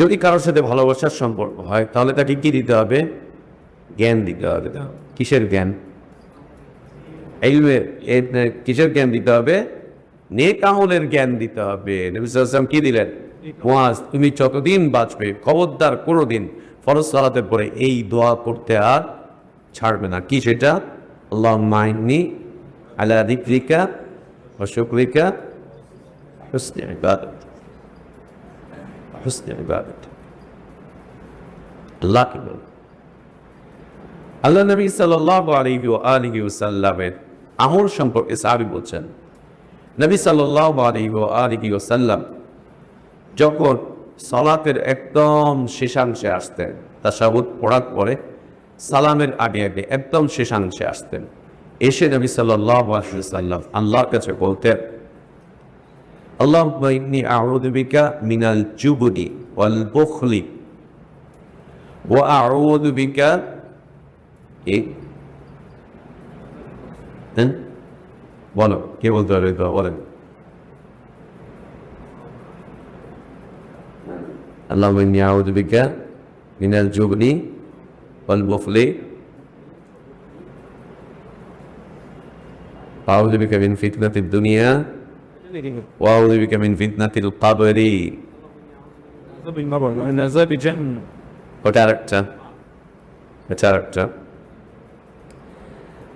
যদি কারোর সাথে ভালোবাসার সম্পর্ক হয় তাহলে তাকে কি দিতে হবে জ্ঞান দিতে হবে কিসের জ্ঞান কিসের জ্ঞান দিতে হবে নেক আমলের জ্ঞান দিতে হবে নবী সাল্লাল্লাহু আলাইহি ওয়াসাল্লাম কি দিলেন মুআয তুমি যতদিন বাঁচবে খবরদার কোনোদিন ফরজ সালাতের পরে এই দোয়া করতে আর ছাড়বে না কি সেটা আল্লাহুম্মা ইন্নী আলা যিকরিকা ওয়া শুকরিকা হুসনি ইবাদত হুসনি ইবাদত আল্লাহ কি বলেন আল্লাহ নবী সাল্লাল্লাহু আলাইহি ওয়া আলিহি ওয়াসাল্লামের আমল সম্পর্কে সাহাবী বলছেন নবী সাল্লাল্লাহু আলাইহি ওয়া আলিহি ওয়াসাল্লাম যখন সালাতের একদম শেষাংশে আসতেন তাশাহুদ পড়ার পরে সালামের আগে আগে একদম শেষাংশে আসতেন এসে নবী সাল্লাল্লাহু আলাইহি ওয়াসাল্লাম আল্লাহর কাছে বলতেন আল্লাহুম্মা ইন্নী আউযু বিকা মিনাল জুবনি ওয়াল বুখলি ওয়া আউযু বিকা বলো কে বলতে পারবে তো বলেন আল্লাহুম্মা ইন্নী আউযু বিকা মিনাল জুবনি ওয়াল বুখলি আউযু বিকা মিন ফিতনাতিদ দুনিয়া ওয়া আউযু বিকা মিন ফিতনাতিল কবরি ওটা আরেকটা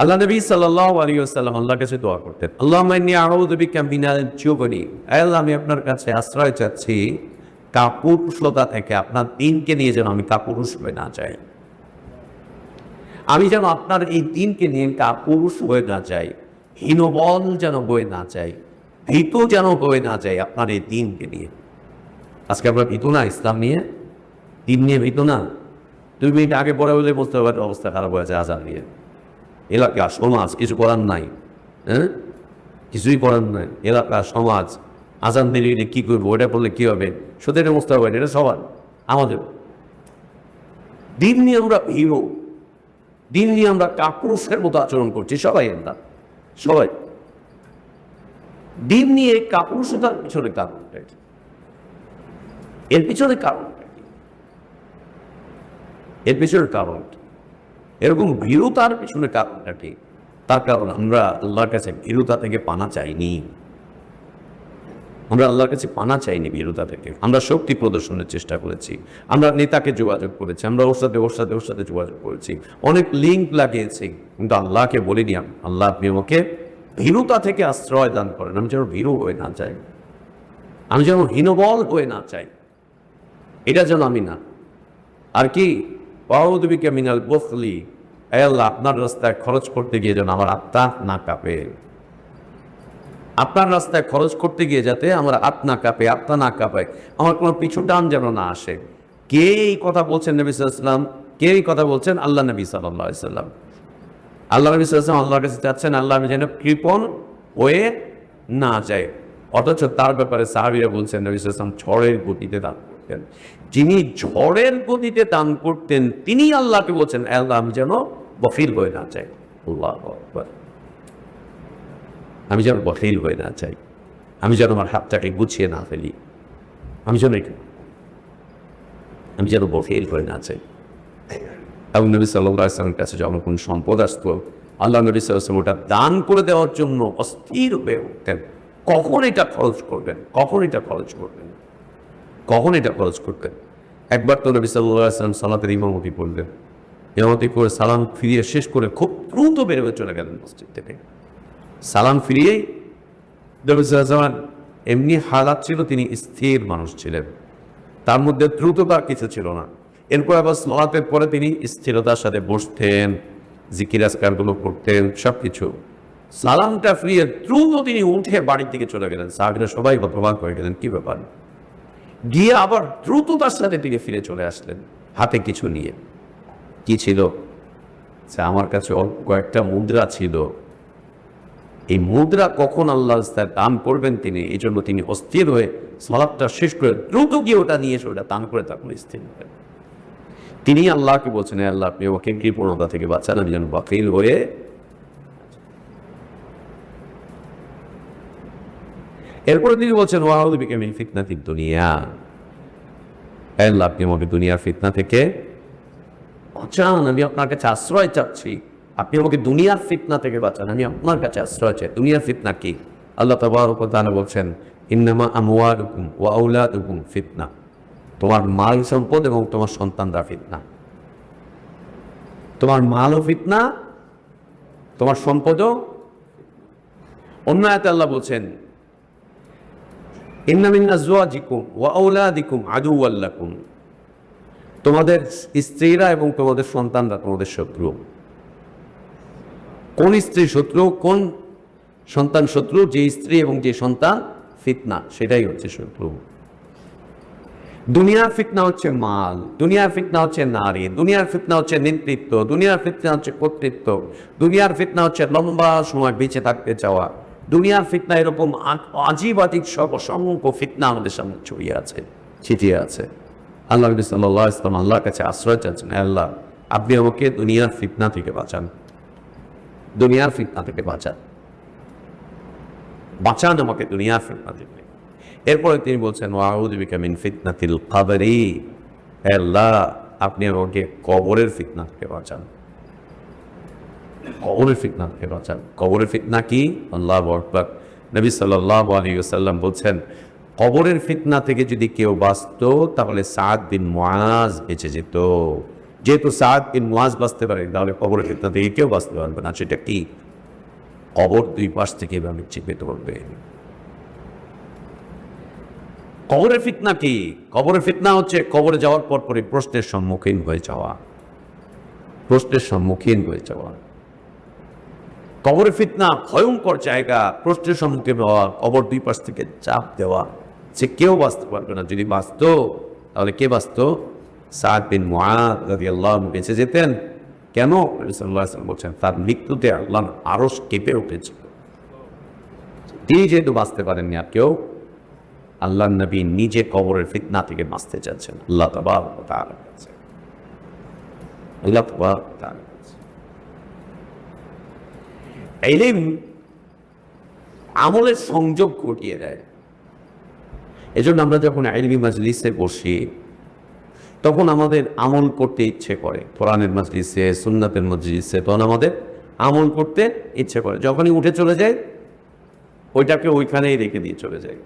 আল্লাহ নবী সাল্লাল্লাহু আলাইহি ওয়াসাল্লাম আল্লাহর কাছে দোয়া করতেন আল্লাহুম্মা ইন্নী আউযু বিকা মিনাল জুবনি হে আল্লাহ আমি আপনার কাছে আশ্রয় চাচ্ছি কাপুরুষতা থেকে আপনার দিনকে নিয়ে যেন আমি কাপুরুষ হয়ে না যাই আমি যেন আপনার এই দিনকে নিয়ে কাপুরুষ হয়ে না যাই হীনবল যেন বয়ে না যাই ভীতু যেন বয়ে না যাই আপনার এই দিনকে নিয়ে আজকে আমরা ভীতু না ইসলাম নিয়ে দিন নিয়ে ভীতু না 2 মিনিট আগে পরে বলে বুঝতে পারবেন অবস্থা খারাপ হয়েছে আজান নিয়ে এলাকা সমাজ কিছু করার নাই হ্যাঁ কিছুই করার নাই এলাকা সমাজ আজান দিলে কি করবো ওটা বললে কি হবে সুদের অবস্থা হবে এটা সবার আমাদের দিন নিয়ে আমরা হিরো দিন নিয়ে আমরা কাপুরুষের মতো আচরণ করছি সবাই আমরা সবাই দিন নিয়ে কাপুরুষতার পিছনে কারণটা এর পিছনে কারণ এর পিছনের কারণ এরকম ভীরুতার পিছনে কারণটা কি? তার কারণ আমরা আল্লাহর কাছে ভীরুতা থেকে পানা চাইনি। আমরা আল্লাহর কাছে পানা চাইনি ভীরুতা থেকে। আমরা শক্তি প্রদর্শনের চেষ্টা করেছি, আমরা নেতাকে যোগাযোগ করেছি, আমরা ওর সাথে যোগাযোগ করেছি, অনেক লিঙ্ক লাগিয়েছি, কিন্তু আল্লাহকে বলিনি আল্লাহ আপনি আমাকে ভীরুতা থেকে আশ্রয় দান করেন। আমি যেন ভীরু হয়ে না চাই, আমি যেন হীনবল হয়ে না চাই, এটা যেন আমি না। আর কি পাউদবিকে মিনাল বসলি, আল্লাহ আপনার রাস্তায় খরচ করতে গিয়ে যেন আমার আত্মা না কাঁপে। আপনার রাস্তায় খরচ করতে গিয়ে যাতে আমার আত্মা কাঁপে, আত্মা না কাঁপায়, আমার কোনো পিছু টান যেন না আসে। কে এই কথা বলছেন নবী সাল্লাল্লাহু আলাইহি ওয়াসাল্লাম? কে এই কথা বলছেন? আল্লাহ নবী সাল্লাল্লাহু আলাইহি ওয়াসাল্লাম। আল্লাহ নবী সাল্লাল্লাহু আলাইহি ওয়াসাল্লাম আল্লাহর কাছে চাচ্ছেন আল্লাহ আমি যেন কৃপণ হয়ে না যায়। অথচ তার ব্যাপারে সাহাবীরা বলছেন নবী সাল্লাল্লাহু আলাইহি ওয়াসাল্লাম ঝড়ের গতিতে দান করতেন। যিনি ঝড়ের গতিতে দান করতেন তিনি আল্লাহকে বলছেন আল্লাহ আমি যেন বখিল হয়ে না যাই। আল্লাহু আকবার। আমি যেন বখিল হয়ে না চাই, আমি যেন আমার হাতটাকে গুছিয়ে না ফেলি, আমি যেন বখিল হয়ে না চাই। এবং নবী সাল্লাল্লাহু আলাইহি ওয়াসাল্লামের কাছে যখন কোনো সম্পদ আসতো আল্লাহ নবী সাল্লাল্লাহু আলাইহি ওয়াসাল্লাম ওটা দান করে দেওয়ার জন্য অস্থির হয়ে উঠতেন। কখন এটা খরচ করবেন, কখন এটা খরচ করবেন, কখন এটা খরচ করতেন। একবার তো নবী সাল্লাল্লাহু আলাইহি ওয়াসাল্লাম সালাতের ইমামতি করলেন, ইমামতি করে সালাম ফিরিয়ে শেষ করে খুব দ্রুত বের হয়ে চলে গেলেন মসজিদ থেকে। সালাম ফিরিয়েই নবী সাল্লাল্লাহু আলাইহি ওয়াসাল্লাম এমনি হালাত ছিল, তিনি স্থির মানুষ ছিলেন, তার মধ্যে দ্রুততা কিছু ছিল না। এরপর আবার সালাতের পরে তিনি স্থিরতার সাথে বসতেন, জিকির আজকারগুলো করতেন, সব কিছু। সালামটা ফিরিয়ে দ্রুত তিনি উঠে বাড়ির দিকে চলে গেলেন। সাহাবীরা সবাই হতবাক হয়ে গেলেন, কি ব্যাপার? গিয়ে আবার দ্রুততার সাথে তিনি ফিরে চলে আসলেন হাতে কিছু নিয়ে। কি ছিল? আমার কাছে অল্প কয়েকটা মুদ্রা ছিল, এই মুদ্রা কখন আল্লাহ দান করবেন তিনি, এই জন্য তিনি অস্থির হয়ে সালাতটা শেষ করে দ্রুত গিয়ে ওটা নিয়ে এসে ওটা দান করে তখন স্থির হলেন। তিনি আল্লাহকে বলছেন আল্লাহ আপনি ওকে কৃপণতা থেকে বাঁচান, আমি যেন বাকিল হয়ে। এরপরে তিনি বলছেন ওয়াউযু বিকা মিন ফিতনাতিদ দুনিয়া, আল্লাহ আপনি আমাকে দুনিয়ার ফিতনা থেকে বাঁচান, আমি আপনার কাছে আশ্রয় চাচ্ছি, আপনি আমাকে দুনিয়ার ফিতনা থেকে বাঁচান, আমি আপনার কাছে আশ্রয় চাই। দুনিয়ার ফিতনা কি? আল্লাহ তাবারক ওয়া তাআলা বলছেন ইন্নামা আমওয়ালুকুম ওয়া আওলাদুকুম ফিতনা, তোমার মাল সম্পদ এবং তোমার সন্তানরা ফিতনা। তোমার মালও ফিতনা, তোমার সম্পদও। অন্য আয়াতে আল্লাহ বলছেন ইন্না মিন আজওয়াজিকুম ওয়া আওলাদিকুম আদুওয়াল লাকুম, তোমাদের স্ত্রীরা এবং তোমাদের সন্তানরা তোমাদের শত্রু। কোন স্ত্রী শত্রু, কোন সন্তান শত্রু? যে স্ত্রী এবং যে সন্তান ফিতনা, সেটাই হচ্ছে শত্রু। দুনিয়ার ফিতনা হচ্ছে মাল, দুনিয়ার ফিতনা হচ্ছে নারী, দুনিয়ার ফিতনা হচ্ছে নেতৃত্ব, দুনিয়ার ফিতনা হচ্ছে কর্তৃত্ব, দুনিয়ার ফিতনা হচ্ছে লম্বা সময় বেঁচে থাকতে চাওয়া, দুনিয়ার ফিতনা এরকম আজিবাতিক অসংখ্য ফিতনা আমাদের সামনে ছড়িয়ে আছে, ছিটিয়ে আছে। আল্লাহ নবী সাল্লাল্লাহু আলাইহি ওয়াসাল্লাম আল্লাহর কাছে আশ্রয় চাচ্ছেন, আল্লাহ আপনি আমাকে দুনিয়ার ফিতনা থেকে বাঁচান, দুনিয়ার ফিতনা থেকে বাঁচান, বাঁচান আমাকে দুনিয়ার ফিতনা থেকে। এরপরে তিনি বলছেন ওয়াউযু বিকা মিন ফিতনাতিল কবরি, আল্লাহ আপনি আমাকে কবরের ফিতনা থেকে বাঁচান, কবরের ফিতনা থেকে বাঁচান। কবরের ফিতনা কি? আল্লাহু আকবার। নবী সাল্লাল্লাহু আলাইহি ওয়াসাল্লাম বলছেন কবরের ফিতনা থেকে যদি কেউ বাঁচত তাহলে সাদ বিন মুআজ বেঁচে যেত। যেহেতু সাদ বিন মুআজ বাঁচতে পারে তাহলে কবরের ফিতনা থেকে কেউ বাঁচতে পারবে না। সেটা কি? কবর দুই পাশ থেকে এভাবে চেপে ধরবে। কবরের ফিতনা কি? কবরের ফিতনা হচ্ছে কবরে যাওয়ার পর পরে প্রশ্নের সম্মুখীন হয়ে যাওয়া, প্রশ্নের সম্মুখীন হয়ে যাওয়া। কবরের ফিতনা ভয়ঙ্কর জায়গা, প্রশ্নের সম্মুখীন হওয়া, কবর দুই পাশ থেকে চাপ দেওয়া, সে কেউ বাঁচতে পারবে না। যদি বাঁচত তাহলে কে বাঁচত? সাদ বিন মুআজ রাদিয়াল্লাহু আনহু বেঁচে যেতেন। কেন? রাসূলুল্লাহ সাল্লাল্লাহু আলাইহি ওয়াসাল্লাম বলছেন তার মৃত্যুতে আল্লাহর আরশ কেঁপে উঠেছিল। তিনি যেহেতু বাঁচতে পারেননি, আর কেউ, আল্লাহ নবী নিজে কবরের ফিতনা থেকে বাঁচতে চাচ্ছেন। আল্লাহ তাবারক ওয়া তাআলার কাছে, আল্লাহ তাবারক ওয়া তাআলার কাছে। ইলম আমলের সংযোগ ঘটিয়ে দেয়। এজন্য আমরা যখন ইলমি মাজলিসে বসি তখন আমাদের আমল করতে ইচ্ছে করে, কোরআনের মজলিসে, সুন্নাতের মজলিসে, তখন আমাদের আমল করতে ইচ্ছে করে। যখনই উঠে চলে যায় ওইটাকে ওইখানেই রেখে দিয়ে চলে যায়,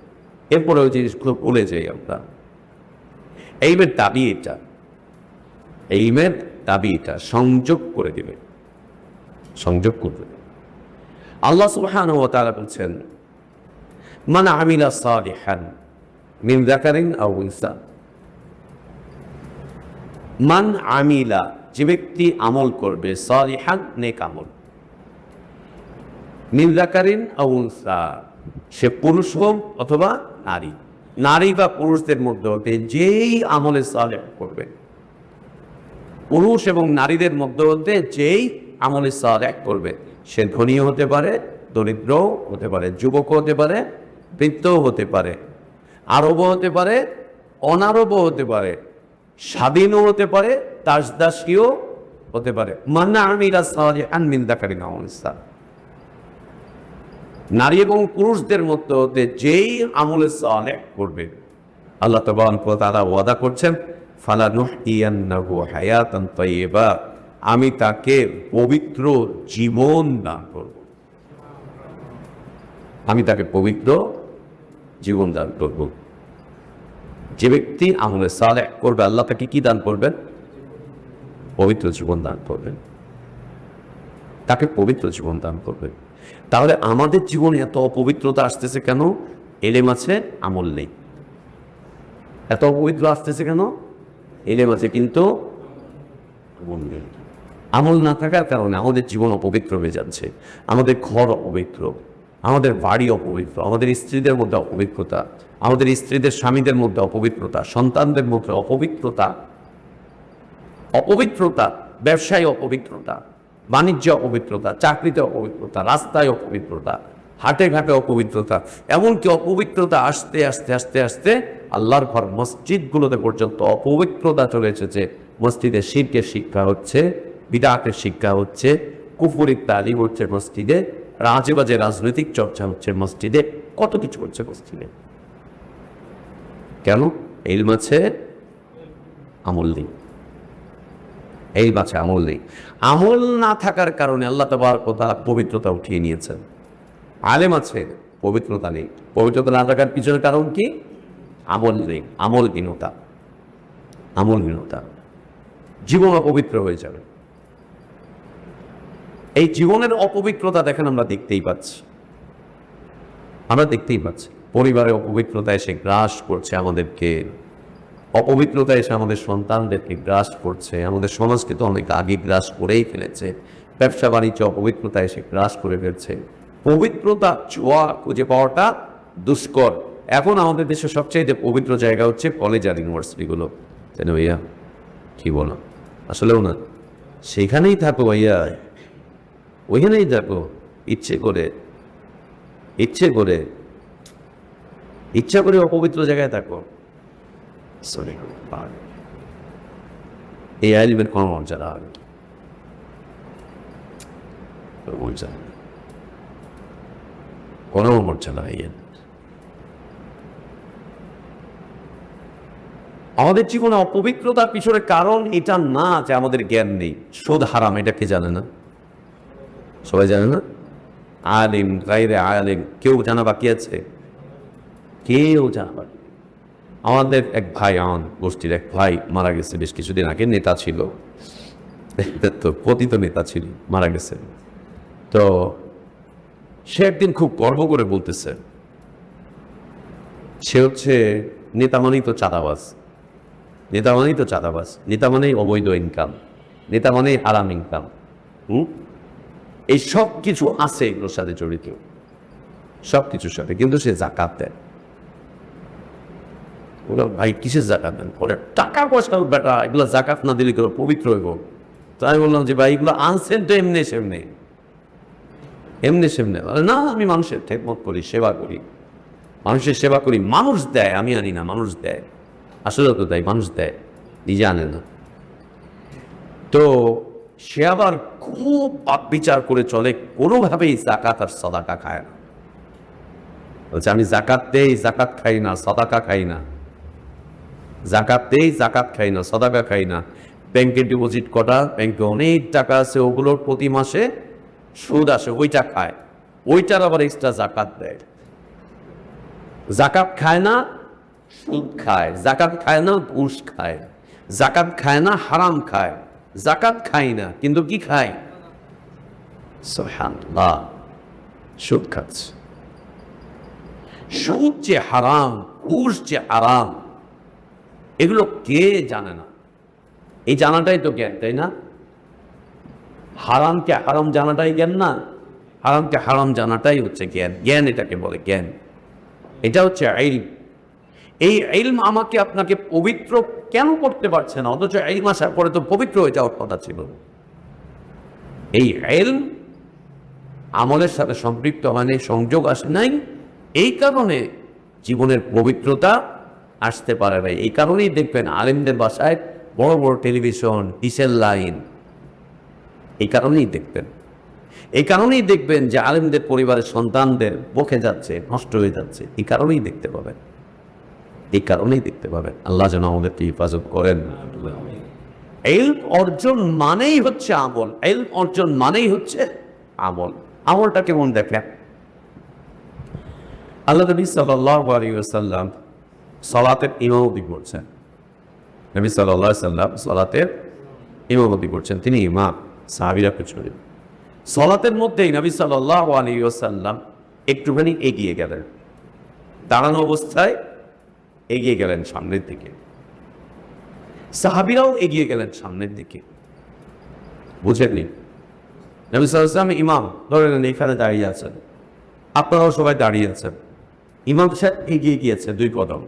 এরপরে ওই জিনিসগুলো ভুলে যাই আমরা। এইমের দাবি এটা, এইমের দাবি এটা, সংযোগ করে দিবে, সংযোগ করবে। আল্লাহ সুবহানাহু ওয়া তাআলা বলছেন, মান আমিলা সালিহান মিন যাকারিন আও উনসা। মান আমিলা, যে ব্যক্তি আমল করবে, সালিহান, নেক আমল, মিন যাকারিন আও উনসা, সে পুরুষ হোক অথবা নারী, নারী বা পুরুষদের মধ্যে হতে যেই আমলে সালেহ করবে, পুরুষ এবং নারীদের মধ্যে হতে যেই আমলে সালেহ করবে, সে ধনী হতে পারে, দরিদ্রও হতে পারে, যুবকও হতে পারে, বৃদ্ধও হতে পারে, আরবও হতে পারে, অনারবও হতে পারে, স্বাধীনও হতে পারে, দাসদাসীও হতে পারে। মান আমিলা সালিহান মিন যাকারিন আও উনসা, নারী এবং পুরুষদের মধ্যে হতে যেই আমলে সালেহ করবে, আল্লাহ তাবারক ওয়া তাআলা ওয়াদা করছেন, ফালানুহইয়ান্নাহু হায়াতান তাইয়্যিবা, আমি তাকে পবিত্র জীবন দান করব, আমি তাকে পবিত্র জীবন দান করব। যে ব্যক্তি আমলে সালেহ করবে, আল্লাহ তাকে কি দান করবেন? পবিত্র জীবন দান করবেন, তাকে পবিত্র জীবন দান করবেন। তাহলে আমাদের জীবনে এত অপবিত্রতা আসতেছে কেন? এলেম আছে, আমল নেই। এত অপবিত্র আসতেছে কেন? এলেম আছে কিন্তু আমল নেই। আমল না থাকার কারণে আমাদের জীবন অপবিত্র হয়ে যাচ্ছে। আমাদের ঘর অপবিত্র, আমাদের বাড়ি অপবিত্র, আমাদের স্ত্রীদের মধ্যে অপবিত্রতা, আমাদের স্ত্রীদের স্বামীদের মধ্যে অপবিত্রতা, সন্তানদের মধ্যে অপবিত্রতা, অপবিত্রতা, ব্যবসায় অপবিত্রতা, বাণিজ্যে অপবিত্রতা, চাকরিতে অপবিত্রতা, রাস্তায় অপবিত্রতা, হাটে ঘাটে অপবিত্রতা, এমনকি অপবিত্রতা আসতে আস্তে আস্তে আস্তে আল্লাহর ঘর মসজিদগুলোতে পর্যন্ত অপবিত্রতা চলে এসেছে। মসজিদে শিরকের শিক্ষা হচ্ছে, বিদআতের শিক্ষা হচ্ছে, কুফরির তালিম হচ্ছে মসজিদে, আজে বাজে রাজনৈতিক চর্চা হচ্ছে মসজিদে, কত কিছু হচ্ছে মসজিদে। কেন? ইলম আছে, আমল নেই। এই বাচ্চা আমল নেই। আমল না থাকার কারণে আল্লাহ তাবারক ওয়া তাআলা পবিত্রতা উঠিয়ে নিয়েছেন। আলেম আছে, পবিত্রতা নেই। পবিত্রতা না থাকার পিছনে কারণ কি? আমল নেই, আমলহীনতা, আমলহীনতা। জীবন অপবিত্র হয়ে যাবে। এই জীবনের অপবিত্রতা দেখেন আমরা দেখতেই পাচ্ছি, আমরা দেখতেই পাচ্ছি। পরিবারে অপবিত্রতা এসে গ্রাস করছে আমাদেরকে, অপবিত্রতা এসে আমাদের সন্তানদেরকে গ্রাস করছে, আমাদের সমাজকে তো অনেক আগে গ্রাস করেই ফেলেছে। ব্যবসা বাণিজ্য অপবিত্রতা এসে গ্রাস করে ফেলছে। পবিত্রতা ছোঁয়া খুঁজে পাওয়াটা দুষ্কর। এখন আমাদের দেশের সবচেয়ে পবিত্র জায়গা হচ্ছে কলেজ আর ইউনিভার্সিটিগুলো, তাই না ভাইয়া? কি বলো? আসলেও না, সেখানেই থাকো ভাইয়া, ওইখানেই থাকো, ইচ্ছে করে, ইচ্ছে করে, ইচ্ছা করে অপবিত্র জায়গায় থাকো। এই আইলিমের কোনো মর্যাদা হবে, কোনো মর্যাদা হয়। আমাদের জীবনে অপবিত্রতার পিছনে কারণ এটা না যে আমাদের জ্ঞান নেই। সুদ হারাম, এটা কে জানে না? সবাই জানে না? আলিম গায়রে আলিম কেউ জানা বাকি আছে? কেউ জানা বাকি। আমাদের এক ভাই, আমার গোষ্ঠীর এক ভাই মারা গেছে বেশ কিছুদিন আগে। নেতা ছিল, তো পতিত নেতা ছিল, মারা গেছে। তো সে একদিন খুব গর্ব করে বলতেছে, সে হচ্ছে নেতা মানেই তো চাঁদাবাজ, নেতা মানেই তো চাঁদাবাজ, নেতা মানেই অবৈধ ইনকাম, নেতা মানেই হারাম ইনকাম। এই সব কিছু আছে এগুলোর সাথে জড়িত, সব কিছুর সাথে। কিন্তু সে জাকাত দেয়। ওরা ভাই কিসের জাকাত দেন? ওরা টাকা পয়সা বেটা, এগুলো জাকাত না দিলে এগুলো পবিত্র হইব। তো আমি বললাম যে ভাই এগুলো আনছেন তো এমনি সেমনি, এমনি সেমনি। না, আমি মানুষের খেদমত করি, সেবা করি, মানুষের সেবা করি। মানুষ দেয়, আমি আনি না, মানুষ দেয়। আসলে তো তাই, মানুষ দেয়, নিজে আনে না। তো সে আবার খুব পাপ বিচার করে চলে, কোনোভাবেই জাকাত আর সাদাকা খায় না। বলছে আমি জাকাত দেই, জাকাত খাই না, সাদাকা খাই না। জাকাত দেই, জাকাত খাই না, সাদাকা খাই না, ব্যাংকে ডিপোজিট করা, ব্যাংকে অনেক টাকা আছে, ওগুলোর প্রতি মাসে সুদ আসে, ওইটা খায়, ওইটার আবার এক্সট্রা জাকাত দেয়। জাকাত খায় না, সুদ খায়, জাকাত খায় না, ঘুষ খায়, জাকাত খায় না, হারাম খায়, জাকাত খায় না, কিন্তু কি খায়? সুবহানাল্লাহ, সুদ খাচ্ছে। সুদ যে হারাম, ঘুষ যে হারাম, এগুলো কে জানে না? এই জানাটাই তো জ্ঞান, তাই না? হারামকে হারাম জানাটাই জ্ঞান না? হারামকে হারাম জানাটাই হচ্ছে জ্ঞান। জ্ঞান এটাকে বলে, জ্ঞান। এটা হচ্ছে ইলম। এই ইলম আমাকে আপনাকে পবিত্র কেন করতে পারছে না, অথচ ইলম আসার পরে তো পবিত্র হয়ে যাওয়ার কথা ছিল। এই ইলম আমলের সাথে সম্পৃক্ত হয়নি, সংযোগ আসে নাই, এই কারণে জীবনের পবিত্রতা আসতে পারে নাই। এই কারণেই দেখবেন আলেমদের বাসায় বড় বড় টেলিভিশন, ডিসেল লাইন, এই কারণেই দেখবেন। এই কারণেই দেখবেন যে আলেমদের পরিবারের সন্তানদের বকে যাচ্ছে, নষ্ট হয়ে যাচ্ছে, এই কারণেই দেখতে পাবেন, এই কারণেই দেখতে পাবেন। আল্লাহ যেন আমাদেরকে হেফাজত করেন। ইলম অর্জন মানেই হচ্ছে আমল, ইলম অর্জন মানেই হচ্ছে আমল। আমলটা কেমন দেখেন? আল্লাহ নবী সাল্লাল্লাহু আলাইহি ওয়াসাল্লাম সালাতের ইমামতি করছেন। নবী সাল্লাল্লাহু আলাইহি ওয়াসাল্লাম সালাতের ইমামতি করছেন, তিনি ইমাম, সাহাবীরা পেছনে। সালাতের মধ্যেই নবী সাল্লাল্লাহু আলাইহি ওয়াসাল্লাম একটুখানি এগিয়ে গেলেন, দাঁড়ানো অবস্থায় এগিয়ে গেলেন সামনের দিকে, সাহাবীরাও এগিয়ে গেলেন সামনের দিকে। বুঝেননি? নবী সাল্লাল্লাহু আলাইহি ওয়াসাল্লাম ইমাম, ধরেন এখানে দাঁড়িয়ে আছেন, আপনারাও সবাই দাঁড়িয়ে আছেন, ইমাম সাহেব এগিয়ে গিয়েছে 2 কদম।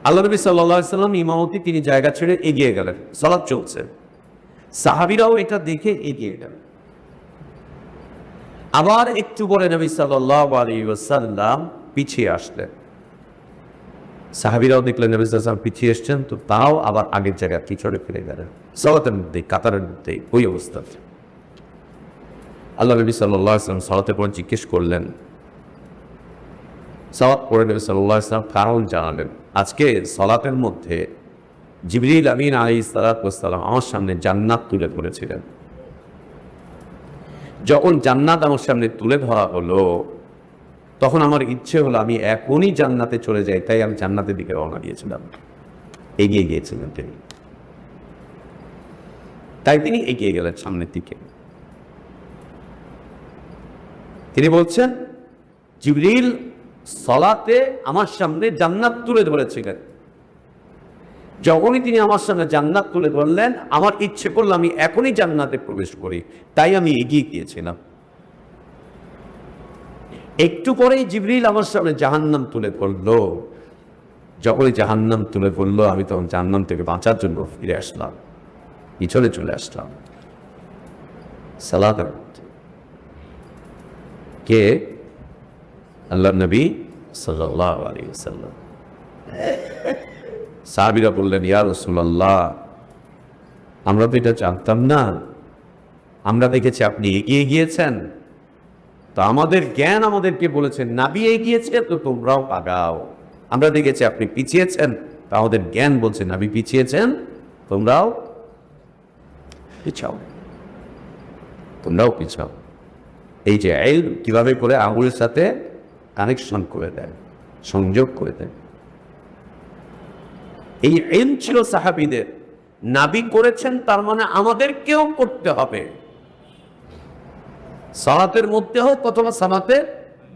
আল্লাহ নবী সাল্লাল্লাহু আলাইহি ওয়াসাল্লাম ইমামতি, তিনি জায়গা ছেড়ে এগিয়ে গেলেন, সালাত চলছে, সাহাবীরাও এটা দেখে এগিয়ে গেলেন। আবার একটু পরে নবী সাল্লাল্লাহু আলাইহি ওয়াসাল্লাম পিছিয়ে আসলেন, সাহাবীরাও দেখলেন নবী সাল্লাল্লাহু আলাইহি ওয়াসাল্লাম পিছিয়ে এসছেন, তো তাও আবার আগের জায়গায় পিছনে ফিরে গেলেন, সালাতের মধ্যে, কাতারের মধ্যে, ওই অবস্থা। আল্লাহ নবী সাল্লাল্লাহু আলাইহি ওয়াসাল্লাম সালাতের পর জিজ্ঞেস করলেন, সালাত পড়ে নবী সাল্লাল্লাহু আলাইহি ওয়াসাল্লাম কারণ জানালেন। আজকে সালাতের মধ্যে জিবরিল আমিন আলাইহিস সালাতু ওয়াস সালাম আমার সামনে জান্নাত তুলে ধরেছিলেন। যখন জান্নাত আমার সামনে তুলে ধরা হলো, তখন আমার ইচ্ছে হলো আমি এখনই জান্নাতে চলে যাই, তাই আমি জান্নাতের দিকে রওনা দিয়েছিলাম, এগিয়ে গিয়েছিলেন তিনি, তাই তিনি এগিয়ে গেলেন সামনের দিকে। তিনি বলছেন জিবরিল সালাতে আমার সামনে জান্নাত তুলে ধরেছিলেন, যখনই তিনি আমার সামনে জান্নাত তুলে ধরলেন, আমার ইচ্ছে করলো আমি এখনই জান্নাতে প্রবেশ করি, তাই আমি এগিয়ে গিয়েছিলাম। একটু পরেই জিবরিল আমার সামনে জাহান্নাম তুলে ধরলো, যখনই জাহান্নাম তুলে ধরলো, আমি তখন জাহান্নাম থেকে বাঁচার জন্য ফিরে আসলাম, পিছনে চলে আসলাম। সালাত কে? আল্লাহ নবী সাল্লাল্লাহু আলাইহি ওয়াসাল্লাম। সাহাবীরা বললেন, ইয়া রাসূলুল্লাহ, আমরা তো এটা জানতাম না, আমরা দেখেছি আপনি এগিয়ে গিয়েছেন, তো আমাদের জ্ঞান আমাদেরকে বলেছেন নবী এগিয়েছে, তো তোমরাও আগাও। আমরা দেখেছি আপনি পিছিয়েছেন, তো আমাদের জ্ঞান বলছে নবী পিছিয়েছেন, তোমরাও পিছাও, তোমরাও পিছাও। এই যে ইলম কিভাবে করে আঙুলের সাথে কানেকশন করে দেয়, সংযোগ করে দেয়, এই ইলম ছিল সাহাবীদের। নবী করেছেন, তার মানে আমাদেরকেও করতে হবে, সালাতের মধ্যে হোক অথবা সালাতের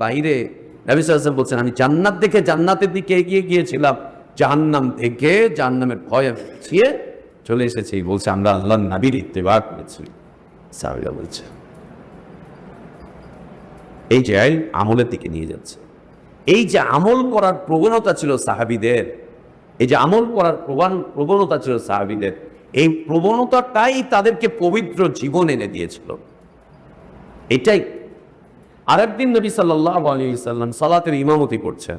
বাইরে। নবী সাল্লাল্লাহু আলাইহি ওয়াসাল্লাম বলছেন, আমি জান্নাত দেখে জান্নাতের দিকে এগিয়ে গিয়েছিলাম, জাহান্নাম দেখে জাহান্নামের ভয়ে পিছিয়ে চলে এসেছি। বলছে আমরা আল্লাহর নবীর ইত্তেবা করেছি। সাহাবীরা বলছে এই যে ইলম আমলের দিকে নিয়ে যাচ্ছে। এই যে আমল করার প্রবণতা ছিল সাহাবীদের, এই যে আমল করার প্রবণতা ছিল সাহাবীদের, এই প্রবণতাটাই তাদেরকে পবিত্র জীবন এনে দিয়েছিল। এটাই। আরেকদিন নবী সাল্লাল্লাহু আলাইহি ওয়াসাল্লাম সালাতের ইমামতি করছেন,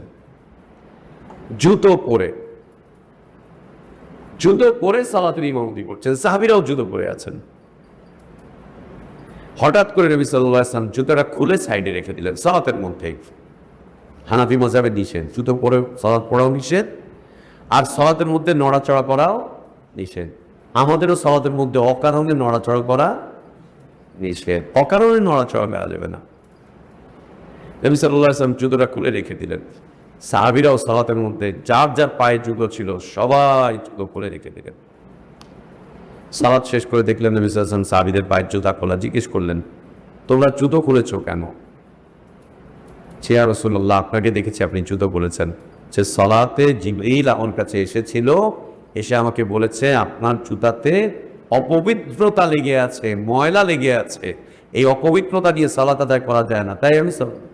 জুতো পরে সালাতের ইমামতি করছেন, সাহাবীরাও জুতো পরে আছেন। হঠাৎ করে নবী সাল্লাল্লাহু আলাইহি ওয়াসাল্লাম জুতোটা খুলে সাইডে রেখে দিলেন সালাতের মধ্যেই। হানাফি মাযহাবের নিষেধ, জুতো পরে সালাত পড়াও নিষেধ, আর সালাতের মধ্যে নড়াচড়া করাও নিষেধ। আমাদেরও সালাতের মধ্যে অকারণে নড়াচড়া করা নিষেধ, অকারণে নড়াচড়া করা যাবে না। নবী সাল্লাল্লাহু আলাইহি ওয়াসাল্লাম জুতোটা খুলে রেখে দিলেন। সাহাবীরাও সালাতের মধ্যে যার যার পায়ে জুতো ছিল সবাই জুতো খুলে রেখে দিলেন। সালাত শেষ করে দেখলেন নবী সাল্লাল্লাহু আলাইহি ওয়াসাল্লাম সাহাবীদের পায়ের জুতা খোলা, জিজ্ঞেস করলেন, তোমরা জুতো খুলেছো কেন? ইয়া রাসূলুল্লাহ, আপনাকে দেখেছি আপনি জুতো খুলেছেন। যে সালাতে জিবরিল আমার কাছে এসেছিল, এসে আমাকে বলেছে আপনার জুতাতে অপবিত্রতা লেগে আছে, ময়লা লেগে আছে, এই অপবিত্রতা দিয়ে সালাত আদায় করা যায় না, তাই আমি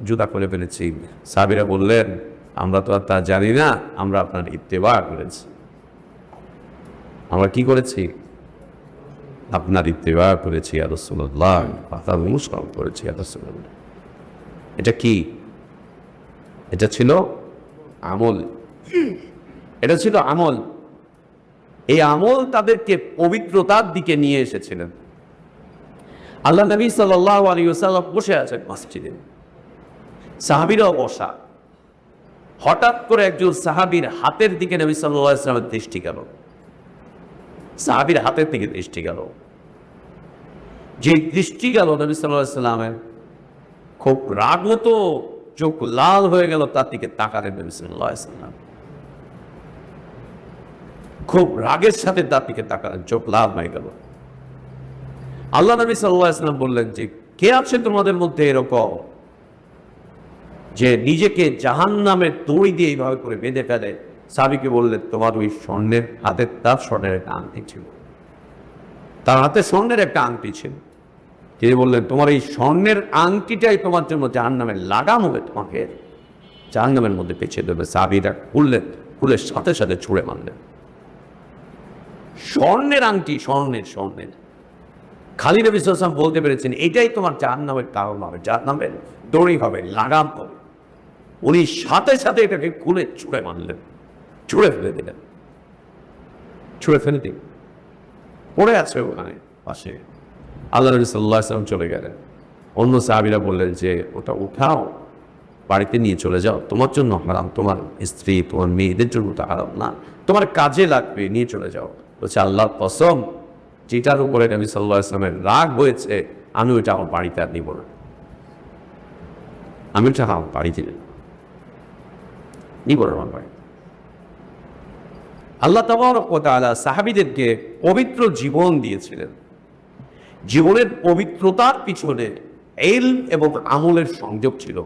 জুতা খুলে ফেলেছি। সাহাবীরা বললেন, আমরা তো আর তা জানি না, আমরা আপনার ইত্তেবা করেছি। আমরা কি করেছি? আপনার ইত্তেবা করেছি ইয়া রাসূলুল্লাহ, কথা অনুসরণ করেছি ইয়া রাসূলুল্লাহ। এটা কি? এটা ছিল আমল, এটা ছিল আমল। এই আমল তাদেরকে পবিত্রতার দিকে নিয়ে এসেছিলেন। আল্লাহ নবী সাল্লাল্লাহু আলাইহি ওয়াসাল্লাম বসে আছেন মসজিদে, সাহাবীরাও বসা। হঠাৎ করে একজন সাহাবীর হাতের দিকে নবী সাল্লাল্লাহু আলাইহি ওয়াসাল্লামের দৃষ্টি গেল। সাহাবীর হাতের দিকে দৃষ্টি গেল। যে দৃষ্টি গেল নবী সাল্লাল্লাহু আলাইহি ওয়াসাল্লামের, খুব রাগ হতো, চোখ লাল হয়ে গেল, তার দিকে তাকালেন নবী সাল্লাল্লাহু আলাইহি ওয়াসাল্লাম। খুব রাগের সাথে তার দিকে তাকালেন, চোখ লাল হয়ে গেল। আল্লাহ নবী সাল্লাল্লাহু আলাইহি ওয়াসাল্লাম বললেন যে, কে আছে তোমাদের মধ্যে এরকম যে নিজেকে জাহান্নামের দড়ি দিয়ে এইভাবে করে বেঁধে ফেলে? সাহাবীকে বললেন, তোমার ওই স্বর্ণের হাতের, তার স্বর্ণের একটা আংটি ছিল, তার হাতে স্বর্ণের একটা আংটি ছিল। তিনি বললেন, তোমার এই স্বর্ণের আংটিটাই তোমার জন্য জাহান্নামের লাগাম হবে, তোমাকে জাহান্নামের মধ্যে পেঁচিয়ে দেবে। সাহাবীরা খুললেন, খুলে সাথে সাথে ছুঁড়ে মারলেন। স্বর্ণের আংটি, স্বর্ণের স্বর্ণের খালি নবী সাল্লাল্লাহু আলাইহি ওয়াসাল্লাম বলতে পেরেছেন, এটাই তোমার জাহান্নামের কারণ হবে, জাহান্নামের দড়ি হবে, লাগাম হবে। উনি সাথে সাথে এটাকে খুলে ছুঁড়ে মারলেন, ছুঁড়ে ফেলে দিলেন, ছুঁড়ে ফেলে দিন, পড়ে আছে ওখানে পাশে। আল্লাহ নবী সাল্লাল্লাহু আলাইহি ওয়াসাল্লাম চলে গেলেন। অন্য সাহাবীরা বললেন যে, ওটা উঠাও, বাড়িতে নিয়ে চলে যাও, তোমার জন্য হারাম, তোমার স্ত্রী, তোমার মেয়েদের জন্য তো হারাম না, তোমার কাজে লাগবে, নিয়ে চলে যাও। বলছে, আল্লাহর কসম, যেটার উপরে নবী সাল্লাল্লাহু আলাইহি ওয়াসাল্লামের রাগ হয়েছে, আমি ওইটা আমার বাড়িতে আর নিব না, আমি ওইটা আমার বাড়িতে নিব না, আমার বাড়ি। আল্লাহ তাবারক ওয়া তাআলা সাহাবীদেরকে পবিত্র জীবন দিয়েছিলেন। জীবনের পবিত্রতার পিছনে ইলম এবং আমলের সংযোগ ছিল।